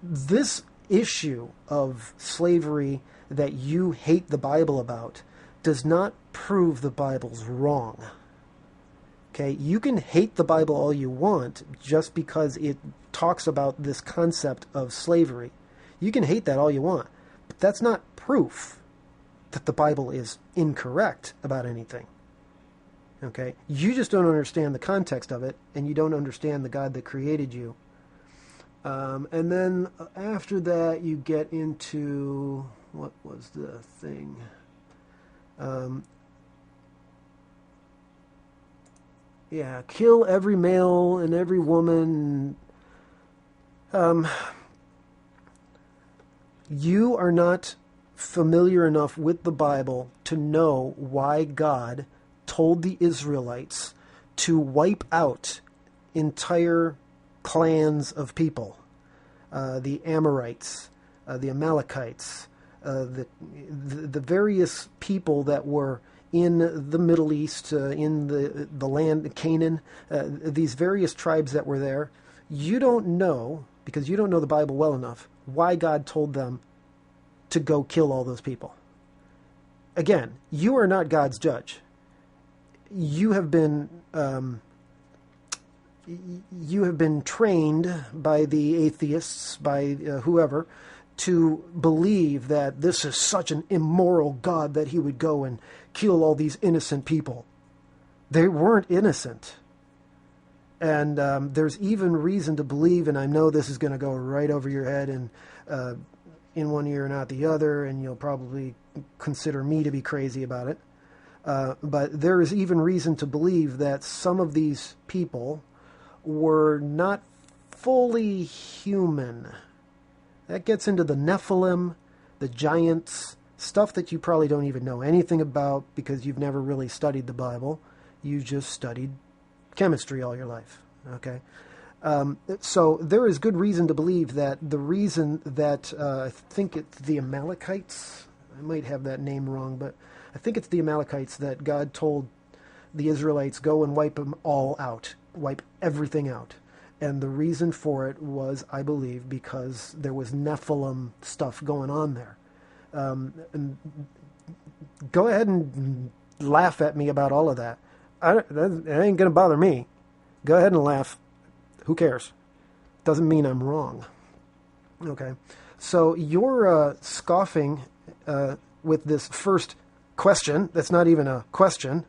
This issue of slavery that you hate the Bible about does not prove the Bible's wrong. Okay? You can hate the Bible all you want just because it talks about this concept of slavery. You can hate that all you want, but that's not proof that the Bible is incorrect about anything. Okay? You just don't understand the context of it, and you don't understand the God that created you. And then after that, you get into, what was the thing? Kill every male and every woman. You are not familiar enough with the Bible to know why God told the Israelites to wipe out entire clans of people. The Amorites, the Amalekites, the various people that were in the Middle East, in the land, Canaan, these various tribes that were there. You don't know, because you don't know the Bible well enough, why God told them to go kill all those people. Again, you are not God's judge. You have been trained by the atheists, by whoever, to believe that this is such an immoral God that he would go and kill all these innocent people. They weren't innocent. And there's even reason to believe, and I know this is going to go right over your head and in one ear and out the other, and you'll probably consider me to be crazy about it. But there is even reason to believe that some of these people were not fully human. That gets into the Nephilim, the giants, stuff that you probably don't even know anything about because you've never really studied the Bible. You just studied chemistry all your life. Okay? So there is good reason to believe that the reason that I think it's the Amalekites, I might have that name wrong, but I think it's the Amalekites that God told the Israelites, go and wipe them all out, wipe everything out. And the reason for it was, I believe, because there was Nephilim stuff going on there. And go ahead and laugh at me about all of that. It ain't going to bother me. Go ahead and laugh. Who cares? Doesn't mean I'm wrong. Okay. So you're scoffing with this first question. That's not even a question.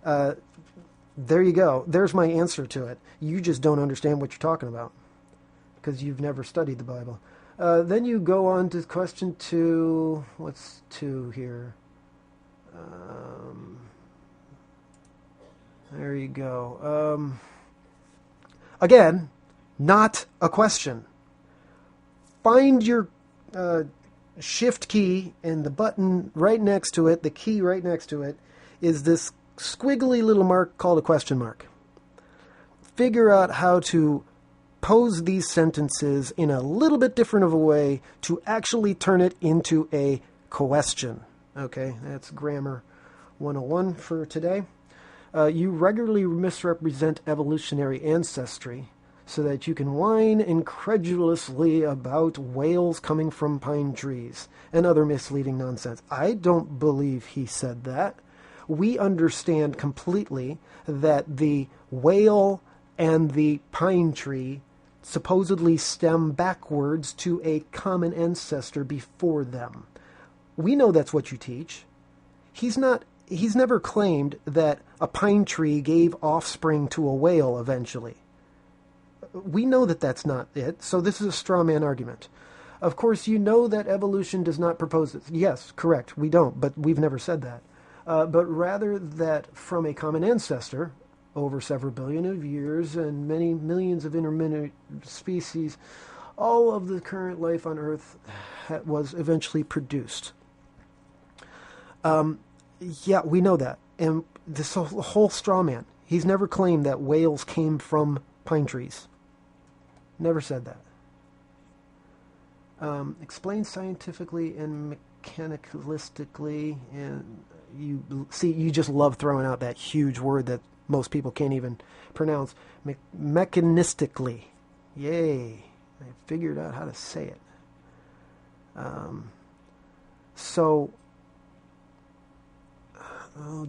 There you go. There's my answer to it. You just don't understand what you're talking about because you've never studied the Bible. Then you go on to question 2. What's 2 here? There you go. Again, not a question. Find your shift key, and the button right next to it, the key right next to it, is this squiggly little mark called a question mark. Figure out how to pose these sentences in a little bit different of a way to actually turn it into a question. Okay, that's grammar 101 for today. You regularly misrepresent evolutionary ancestry so that you can whine incredulously about whales coming from pine trees and other misleading nonsense. I don't believe he said that. We understand completely that the whale and the pine tree supposedly stem backwards to a common ancestor before them. We know that's what you teach. He's never claimed that a pine tree gave offspring to a whale eventually. We know that that's not it, so this is a straw man argument. Of course, you know that evolution does not propose this. Yes, correct, we don't, but we've never said that. But rather that from a common ancestor, over several billion of years and many millions of intermittent species, all of the current life on Earth was eventually produced. Yeah, we know that. And this whole straw man, he's never claimed that whales came from pine trees. Never said that. Explain scientifically and mechanicalistically, and you just love throwing out that huge word that most people can't even pronounce. Mechanistically. Yay. I figured out how to say it.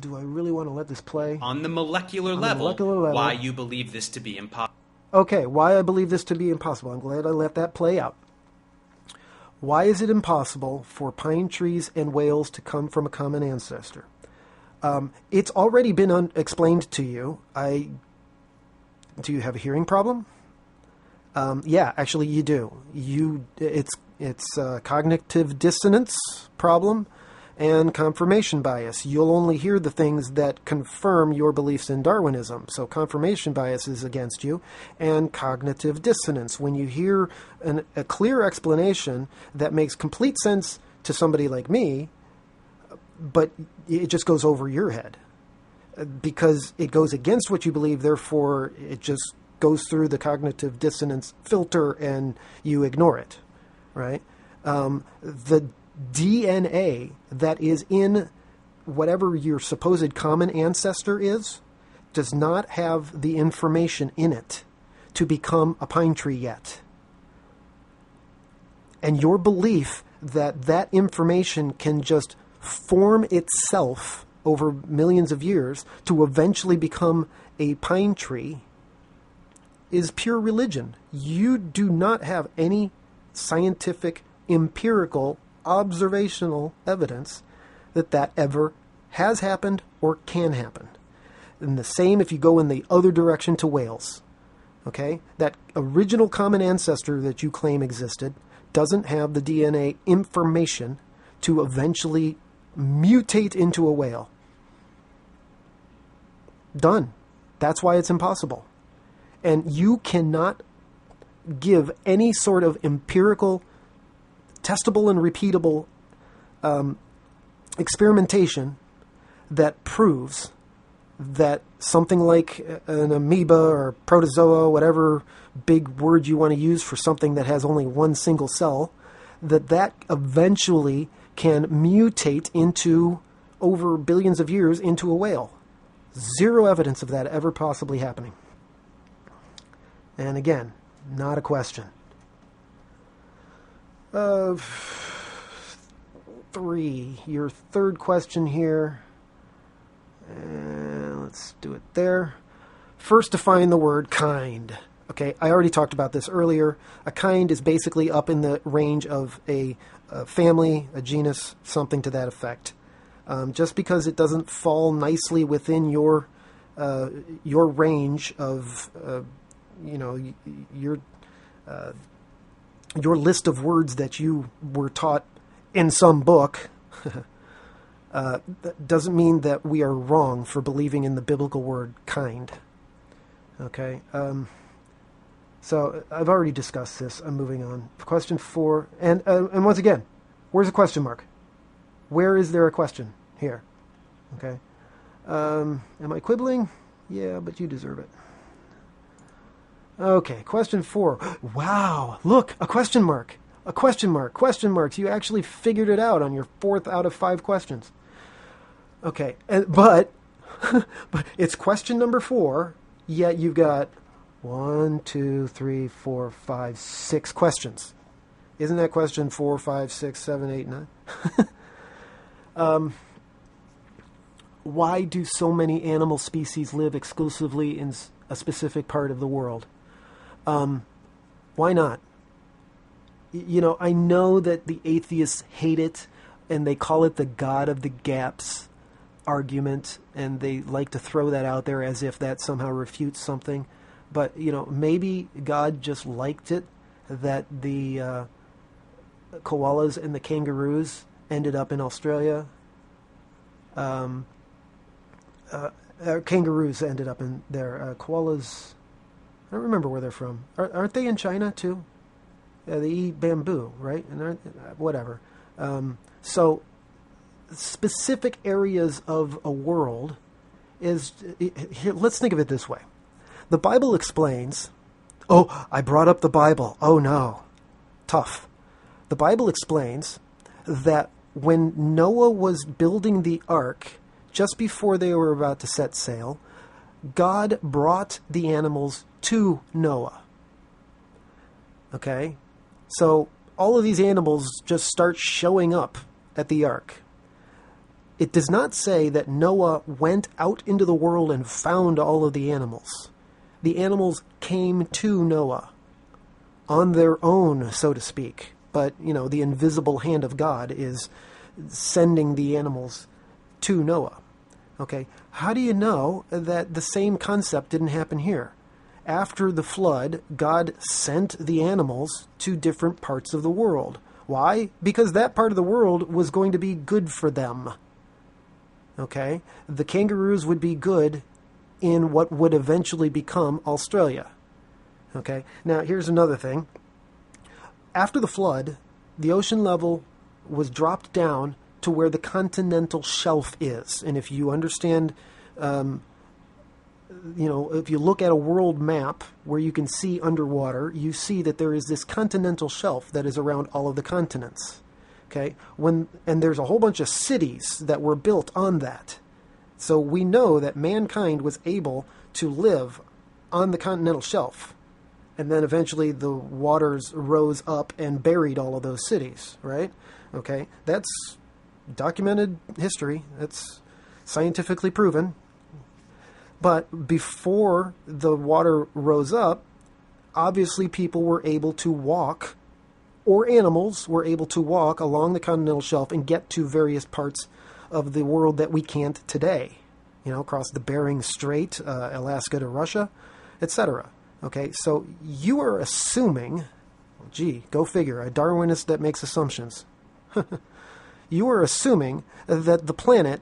Do I really want to let this play? On the molecular level, why you believe this to be impossible. Okay, why I believe this to be impossible. I'm glad I let that play out. Why is it impossible for pine trees and whales to come from a common ancestor? It's already been explained to you. Do you have a hearing problem? Yeah, actually you do. It's a cognitive dissonance problem and confirmation bias. You'll only hear the things that confirm your beliefs in Darwinism. So confirmation bias is against you, and cognitive dissonance. When you hear a clear explanation that makes complete sense to somebody like me, but it just goes over your head because it goes against what you believe, therefore it just goes through the cognitive dissonance filter and you ignore it, right? The DNA that is in whatever your supposed common ancestor is does not have the information in it to become a pine tree yet. And your belief that that information can just form itself over millions of years to eventually become a pine tree is pure religion. You do not have any scientific, empirical, observational evidence that ever has happened or can happen. And the same if you go in the other direction to whales. Okay? That original common ancestor that you claim existed doesn't have the DNA information to eventually mutate into a whale. Done. That's why it's impossible. And you cannot give any sort of empirical, testable and repeatable experimentation that proves that something like an amoeba or protozoa, whatever big word you want to use for something that has only one single cell, that eventually can mutate into, over billions of years, into a whale. Zero evidence of that ever possibly happening. And again, not a question. 3. Your third question here. Let's do it there. First, define the word kind. Okay, I already talked about this earlier. A kind is basically up in the range of a family, a genus, something to that effect. Just because it doesn't fall nicely within your range of, your list of words that you were taught in some book, that doesn't mean that we are wrong for believing in the biblical word kind. Okay. So I've already discussed this. I'm moving on. Question 4. And once again, where's a question mark? Where is there a question? Here. Okay. Am I quibbling? Yeah, but you deserve it. Okay, question 4. Wow, look, a question mark. A question mark. Question marks. You actually figured it out on your 4th out of 5 questions. Okay, but it's question number 4, yet you've got 1, 2, 3, 4, 5, 6 questions. Isn't that question 4, 5, 6, 7, 8, 9? Why do so many animal species live exclusively in a specific part of the world? Why not? I know that the atheists hate it, and they call it the God of the Gaps argument, and they like to throw that out there as if that somehow refutes something. But, maybe God just liked it that the koalas and the kangaroos ended up in Australia. Kangaroos ended up in there. Koalas, I don't remember where they're from. Aren't they in China too? They eat bamboo, right? And whatever. So specific areas of a world is... Here, let's think of it this way. The Bible explains... Oh, I brought up the Bible. Oh no. Tough. The Bible explains that when Noah was building the ark, just before they were about to set sail, God brought the animals to Noah. Okay? So all of these animals just start showing up at the ark. It does not say that Noah went out into the world and found all of the animals. The animals came to Noah on their own, so to speak. But, the invisible hand of God is sending the animals to Noah. Okay, how do you know that the same concept didn't happen here? After the flood, God sent the animals to different parts of the world. Why? Because that part of the world was going to be good for them. Okay, the kangaroos would be good in what would eventually become Australia. Okay, now here's another thing. After the flood, the ocean level was dropped down to where the continental shelf is. And if you understand, if you look at a world map where you can see underwater, you see that there is this continental shelf that is around all of the continents. Okay? And there's a whole bunch of cities that were built on that. So we know that mankind was able to live on the continental shelf. And then eventually the waters rose up and buried all of those cities, right? Okay? That's documented history. That's scientifically proven. But before the water rose up, obviously people were able to walk, or animals were able to walk along the continental shelf and get to various parts of the world that we can't today. Across the Bering Strait, Alaska to Russia, etc. Okay, so you are assuming, go figure, a Darwinist that makes assumptions. You are assuming that the planet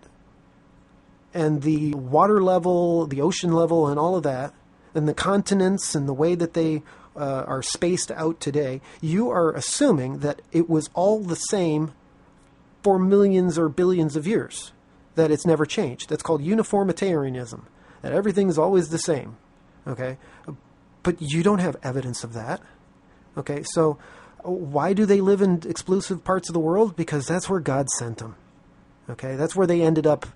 and the water level, the ocean level, and all of that, and the continents and the way that they are spaced out today, you are assuming that it was all the same for millions or billions of years, that it's never changed. That's called uniformitarianism, that everything's always the same. Okay? But you don't have evidence of that. Okay, so why do they live in exclusive parts of the world? Because that's where God sent them. Okay, that's where they ended up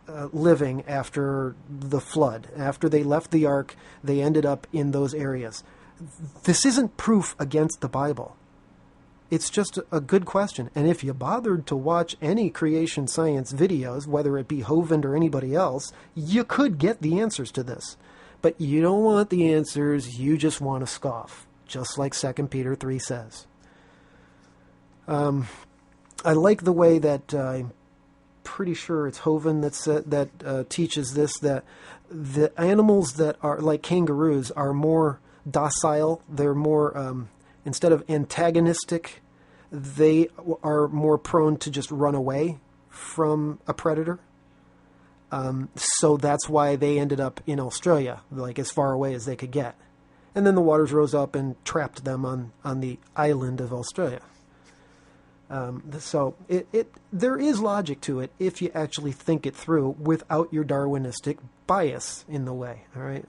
living after the flood. After they left the ark, they ended up in those areas. This isn't proof against the Bible. It's just a good question. And if you bothered to watch any creation science videos, whether it be Hovind or anybody else, you could get the answers to this. But you don't want the answers, you just want to scoff, just like 2 Peter 3 says. I like the way that I'm pretty sure it's Hovind that teaches this, that the animals that are like kangaroos are more docile. They're more, instead of antagonistic, they are more prone to just run away from a predator. So that's why they ended up in Australia, like as far away as they could get. And then the waters rose up and trapped them on the island of Australia. So there is logic to it if you actually think it through without your Darwinistic bias in the way. All right.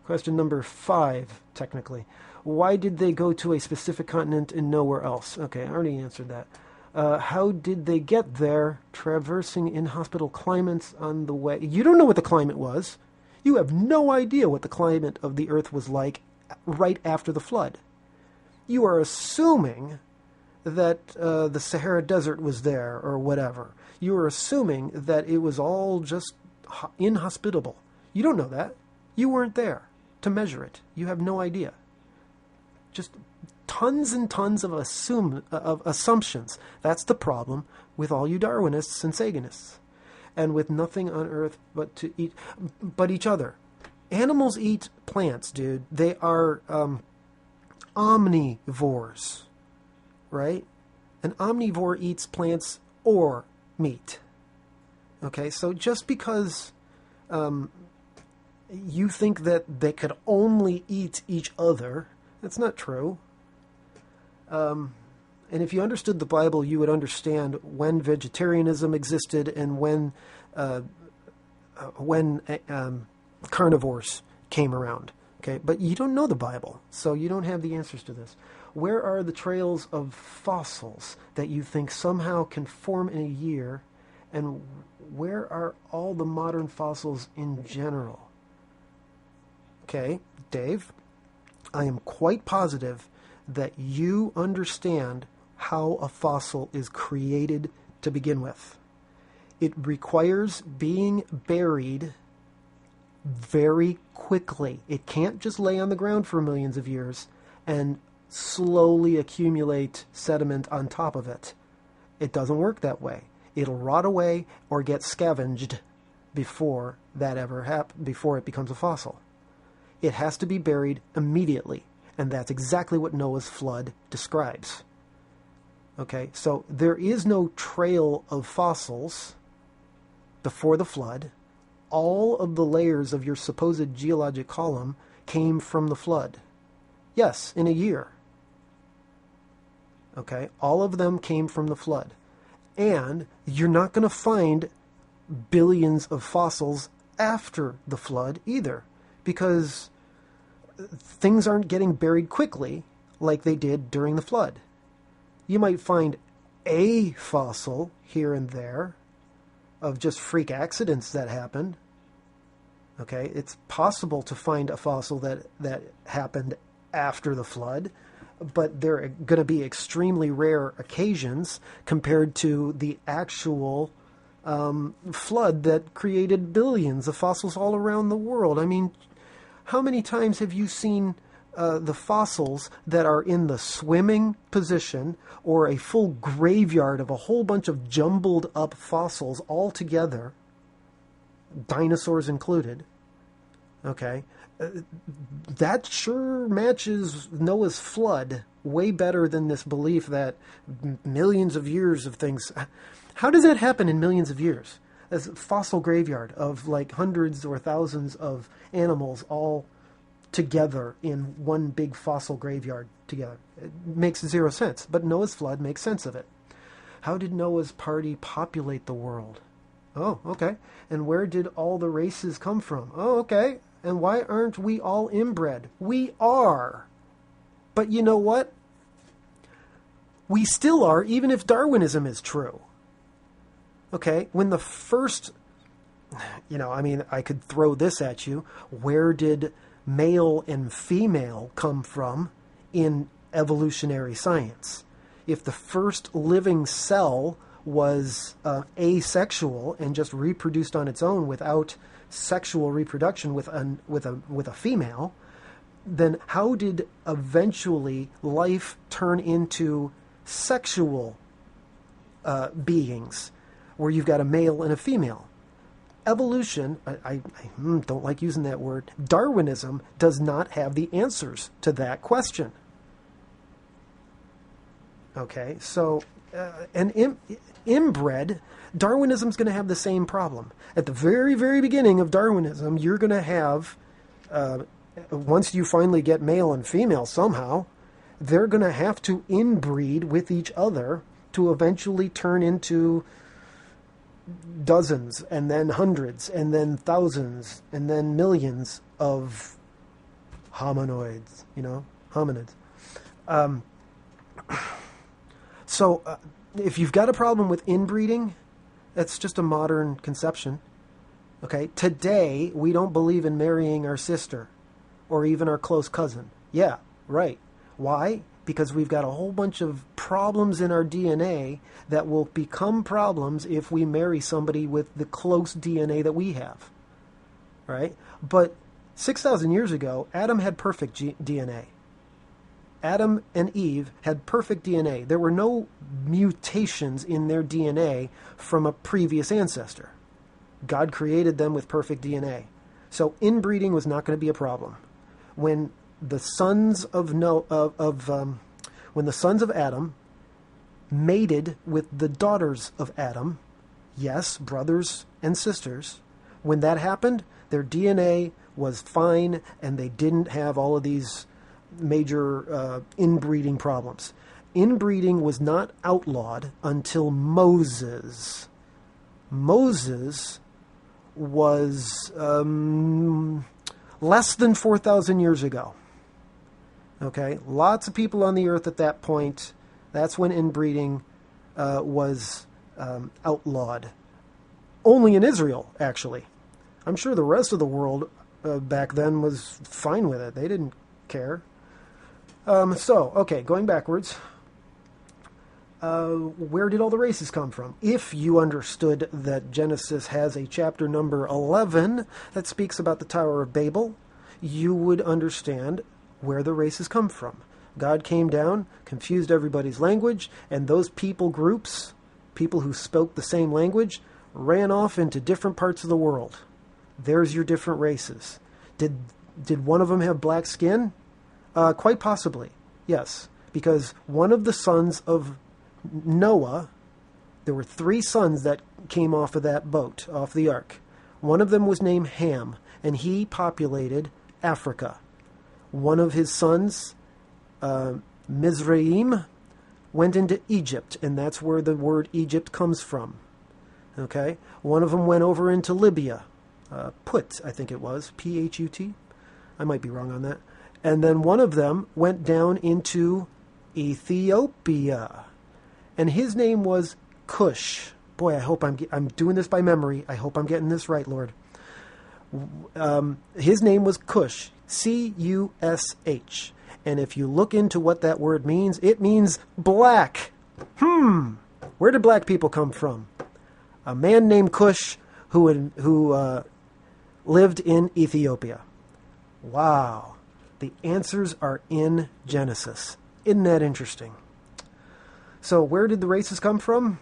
Question number 5, technically. Why did they go to a specific continent and nowhere else? Okay, I already answered that. How did they get there, traversing inhospitable climates on the way? You don't know what the climate was. You have no idea what the climate of the earth was like right after the flood. You are assuming that the Sahara Desert was there or whatever. You are assuming that it was all just inhospitable. You don't know that. You weren't there to measure it. You have no idea. Just tons and tons of assumptions. That's the problem with all you Darwinists and Saganists. And with nothing on earth but each other. Animals eat plants, dude. They are omnivores, right? An omnivore eats plants or meat. Okay, so just because you think that they could only eat each other, that's not true. And if you understood the Bible, you would understand when vegetarianism existed and when carnivores came around. Okay, but you don't know the Bible, so you don't have the answers to this. Where are the trails of fossils that you think somehow can form in a year, and where are all the modern fossils in general? Okay, Dave, I am quite positive that you understand how a fossil is created to begin with. It requires being buried very quickly. It can't just lay on the ground for millions of years and slowly accumulate sediment on top of it. It doesn't work that way. It'll rot away or get scavenged before that ever before it becomes a fossil. It has to be buried immediately, and that's exactly what Noah's flood describes. Okay, so there is no trail of fossils before the flood. All of the layers of your supposed geologic column came from the flood. Yes, in a year. Okay, all of them came from the flood. And you're not going to find billions of fossils after the flood either, because things aren't getting buried quickly like they did during the flood. You might find a fossil here and there of just freak accidents that happened. Okay, it's possible to find a fossil that happened after the flood, but they're going to be extremely rare occasions compared to the actual flood that created billions of fossils all around the world. I mean, how many times have you seen the fossils that are in the swimming position or a full graveyard of a whole bunch of jumbled up fossils all together, dinosaurs included? Okay, that sure matches Noah's flood way better than this belief that millions of years of things. How does that happen in millions of years? As a fossil graveyard of like hundreds or thousands of animals all together in one big fossil graveyard together. It makes zero sense, but Noah's flood makes sense of it. How did Noah's party populate the world? Oh, okay. And where did all the races come from? Oh, okay. And why aren't we all inbred? We are. But you know what? We still are, even if Darwinism is true. Okay, when the first I could throw this at you. Where did male and female come from in evolutionary science? If the first living cell was asexual and just reproduced on its own without sexual reproduction with a female, then how did eventually life turn into sexual beings, where you've got a male and a female? Evolution, I don't like using that word, Darwinism does not have the answers to that question. Okay, so inbred, Darwinism's going to have the same problem. At the very, very beginning of Darwinism, you're going to have, once you finally get male and female somehow, they're going to have to inbreed with each other to eventually turn into dozens, and then hundreds, and then thousands, and then millions of hominoids, hominids. So if you've got a problem with inbreeding, that's just a modern conception. Okay, today we don't believe in marrying our sister or even our close cousin. Yeah, right. Why? Because we've got a whole bunch of problems in our DNA that will become problems if we marry somebody with the close DNA that we have. Right? But 6,000 years ago, Adam had perfect DNA. Adam and Eve had perfect DNA. There were no mutations in their DNA from a previous ancestor. God created them with perfect DNA. So inbreeding was not going to be a problem. When the sons of Adam mated with the daughters of Adam, yes, brothers and sisters, when that happened, their DNA was fine and they didn't have all of these major inbreeding problems. Inbreeding was not outlawed until Moses. Moses was less than 4,000 years ago. Okay, lots of people on the earth at that point. That's when inbreeding was outlawed. Only in Israel, actually. I'm sure the rest of the world back then was fine with it. They didn't care. Going backwards. Where did all the races come from? If you understood that Genesis has a chapter number 11 that speaks about the Tower of Babel, you would understand where the races come from. God came down, confused everybody's language, and those people groups, people who spoke the same language, ran off into different parts of the world. There's your different races. Did one of them have black skin? Quite possibly, yes. Because one of the sons of Noah, there were 3 sons that came off of that boat, off the ark. One of them was named Ham, and he populated Africa. One of his sons, Mizraim, went into Egypt, and that's where the word Egypt comes from. Okay? One of them went over into Libya. Put, I think it was, P-H-U-T. I might be wrong on that. And then one of them went down into Ethiopia. And his name was Cush. Boy, I hope I'm doing this by memory. I hope I'm getting this right, Lord. His name was Cush. C-U-S-H. And if you look into what that word means, it means black. Where did black people come from? A man named Cush who lived in Ethiopia. Wow. The answers are in Genesis. Isn't that interesting? So where did the races come from?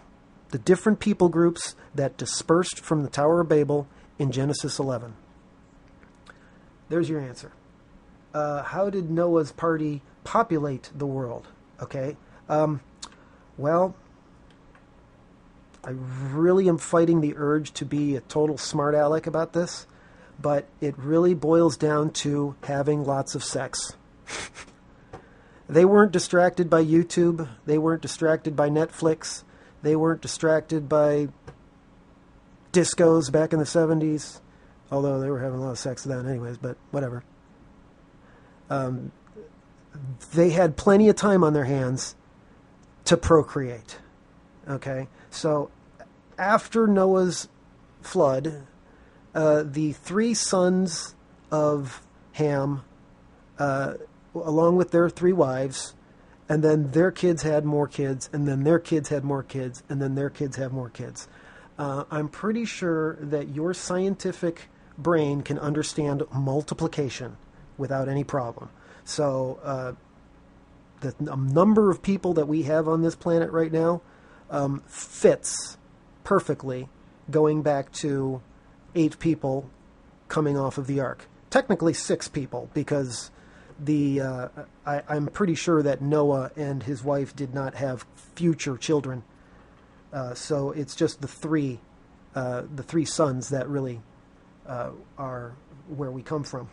The different people groups that dispersed from the Tower of Babel in Genesis 11. There's your answer. How did Noah's party populate the world? Okay. Well, I really am fighting the urge to be a total smart aleck about this, but it really boils down to having lots of sex. They weren't distracted by YouTube. They weren't distracted by Netflix. They weren't distracted by discos back in the 70s, although they were having a lot of sex then anyways, but whatever. They had plenty of time on their hands to procreate. Okay? So after Noah's flood, the three sons of Ham, along with their three wives, and then their kids had more kids, and then their kids had more kids, and then their kids have more kids. I'm pretty sure that your scientific brain can understand multiplication without any problem. So the number of people that we have on this planet right now fits perfectly going back to 8 people coming off of the ark. Technically 6 people, because I'm pretty sure that Noah and his wife did not have future children. So it's just the three sons that really are where we come from.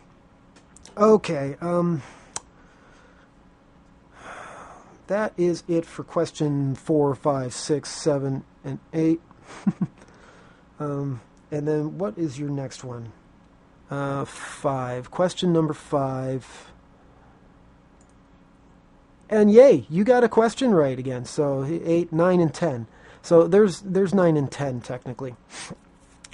Okay, that is it for question 4, 5, 6, 7, and 8. And then what is your next one? 5. Question number 5. And yay, you got a question right again. So 8, 9, and 10. So there's 9 and 10 technically.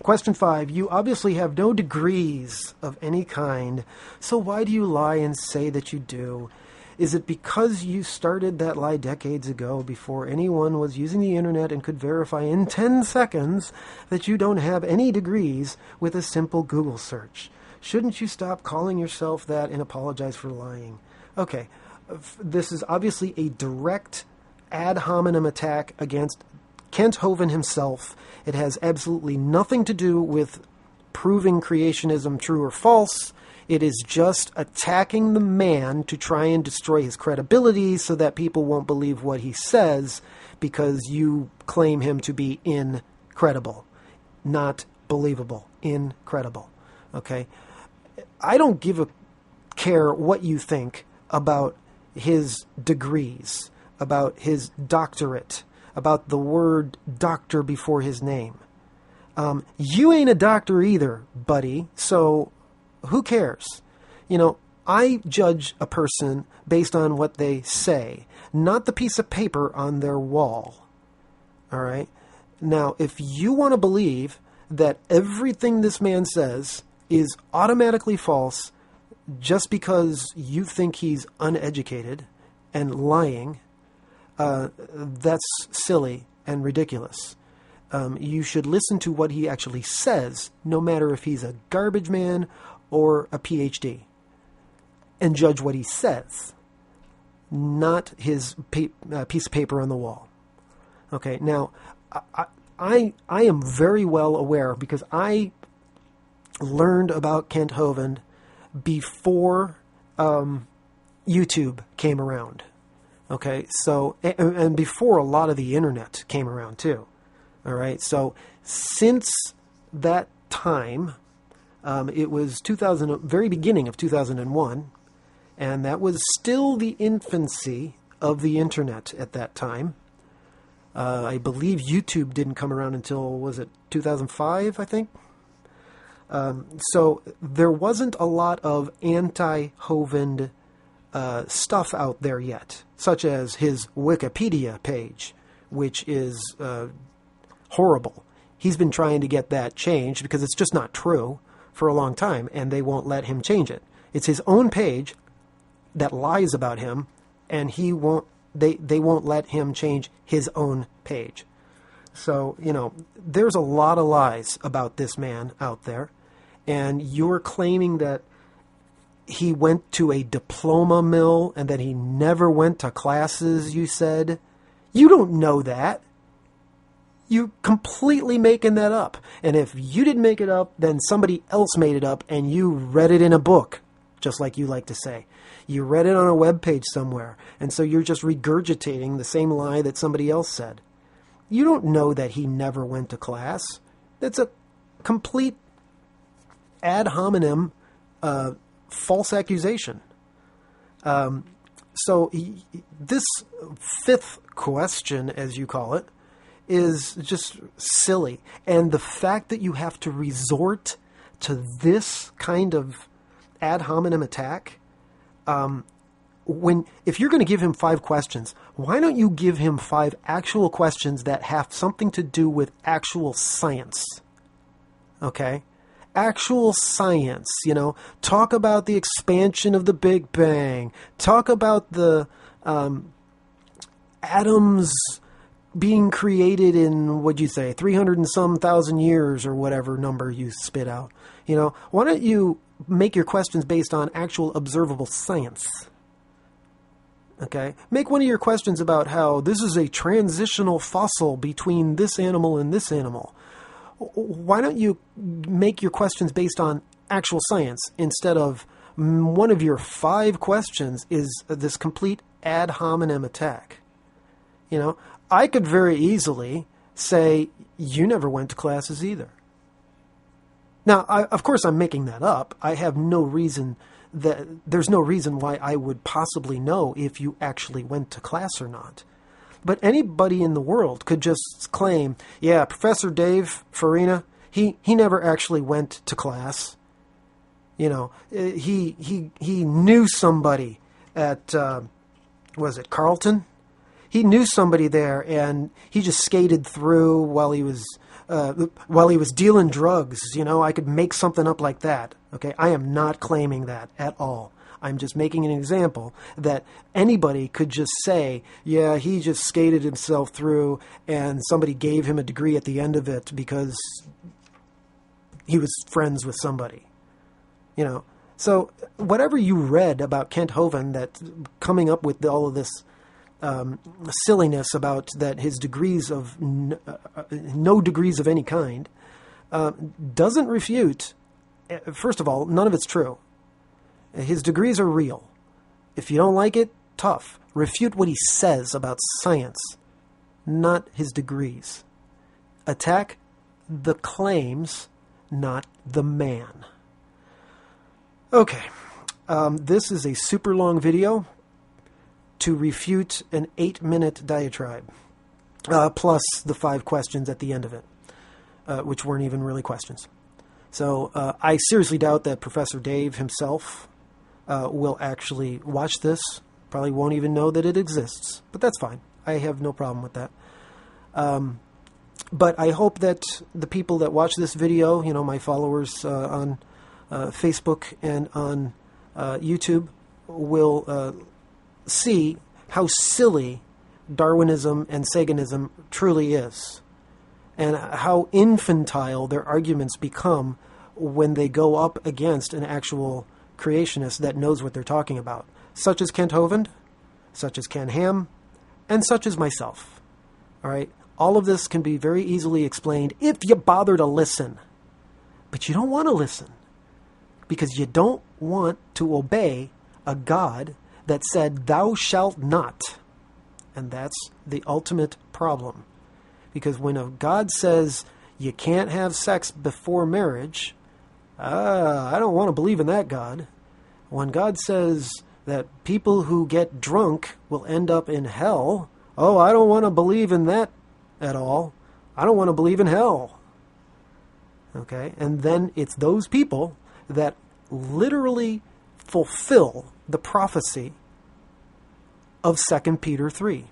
Question 5. You obviously have no degrees of any kind, so why do you lie and say that you do? Is it because you started that lie decades ago before anyone was using the internet and could verify in 10 seconds that you don't have any degrees with a simple Google search? Shouldn't you stop calling yourself that and apologize for lying? Okay, this is obviously a direct ad hominem attack against Kent Hovind himself. It has absolutely nothing to do with proving creationism true or false. It is just attacking the man to try and destroy his credibility so that people won't believe what he says because you claim him to be incredible, not believable, incredible. Okay? I don't give a care what you think about his degrees, about his doctorate, about the word doctor before his name. You ain't a doctor either, buddy, so who cares? You know, I judge a person based on what they say, not the piece of paper on their wall. All right? Now, if you want to believe that everything this man says is automatically false just because you think he's uneducated and lying, that's silly and ridiculous. You should listen to what he actually says, no matter if he's a garbage man or a PhD, and judge what he says, not his piece of paper on the wall. Okay, now, I am very well aware, because I learned about Kent Hovind before YouTube came around. Okay, so, and before a lot of the internet came around too. All right, so since that time, it was very beginning of 2001, and that was still the infancy of the internet at that time. I believe YouTube didn't come around until, was it 2005, I think? So there wasn't a lot of anti-Hovind stuff out there yet, such as his Wikipedia page, which is horrible. He's been trying to get that changed because it's just not true for a long time, and they won't let him change it. It's his own page that lies about him, and he won't. They won't let him change his own page. So, you know, there's a lot of lies about this man out there, and you're claiming that he went to a diploma mill and that he never went to classes, you said. You don't know that. You're completely making that up. And if you didn't make it up, then somebody else made it up and you read it in a book, just like you like to say. You read it on a webpage somewhere, and so you're just regurgitating the same lie that somebody else said. You don't know that he never went to class. That's a complete ad hominem false accusation. So this 5th question, as you call it, is just silly. And the fact that you have to resort to this kind of ad hominem attack, if you're going to give him 5 questions, why don't you give him 5 actual questions that have something to do with actual science? Okay? actual science, talk about the expansion of the Big Bang, talk about the atoms being created in, what'd you say, 300 and some thousand years or whatever number you spit out. Why don't you make your questions based on actual observable science? Okay? Make one of your questions about how this is a transitional fossil between this animal and this animal. Why don't you make your questions based on actual science instead of one of your 5 questions is this complete ad hominem attack? I could very easily say, you never went to classes either. Now, of course, I'm making that up. I have no reason there's no reason why I would possibly know if you actually went to class or not. But anybody in the world could just claim, yeah, Professor Dave Farina, he never actually went to class. He knew somebody at, was it Carleton? He knew somebody there, and he just skated through while he was dealing drugs. I could make something up like that. Okay, I am not claiming that at all. I'm just making an example that anybody could just say, yeah, he just skated himself through, and somebody gave him a degree at the end of it because he was friends with somebody. So whatever you read about Kent Hovind, that coming up with all of this silliness about that his degrees of no degrees of any kind doesn't refute. First of all, none of it's true. His degrees are real. If you don't like it, tough. Refute what he says about science, not his degrees. Attack the claims, not the man. Okay, this is a super long video to refute an 8-minute diatribe, plus the 5 questions at the end of it, which weren't even really questions. So I seriously doubt that Professor Dave himself will actually watch this. Probably won't even know that it exists, but that's fine. I have no problem with that. But I hope that the people that watch this video, my followers on Facebook and on YouTube, will see how silly Darwinism and Saganism truly is, and how infantile their arguments become when they go up against an actual creationist that knows what they're talking about, such as Kent Hovind, such as Ken Ham, and such as myself. All right? All of this can be very easily explained if you bother to listen. But you don't want to listen, because you don't want to obey a God that said, thou shalt not. And that's the ultimate problem. Because when a God says you can't have sex before marriage, I don't want to believe in that God. When God says that people who get drunk will end up in hell, I don't want to believe in that at all. I don't want to believe in hell. Okay? And then it's those people that literally fulfill the prophecy of 2 Peter 3.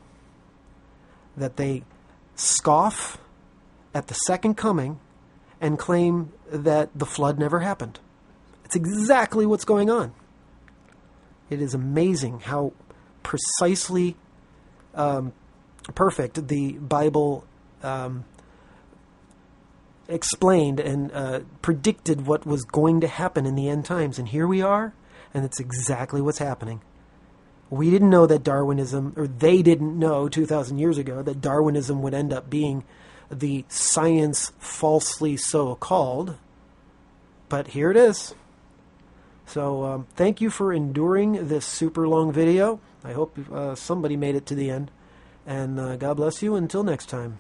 That they scoff at the second coming and claim that the flood never happened. It's exactly what's going on. It is amazing how precisely perfect the Bible explained and predicted what was going to happen in the end times. And here we are, and it's exactly what's happening. We didn't know that Darwinism, or they didn't know 2,000 years ago, that Darwinism would end up being the science falsely so called. But here it is. So thank you for enduring this super long video. I hope somebody made it to the end. And God bless you until next time.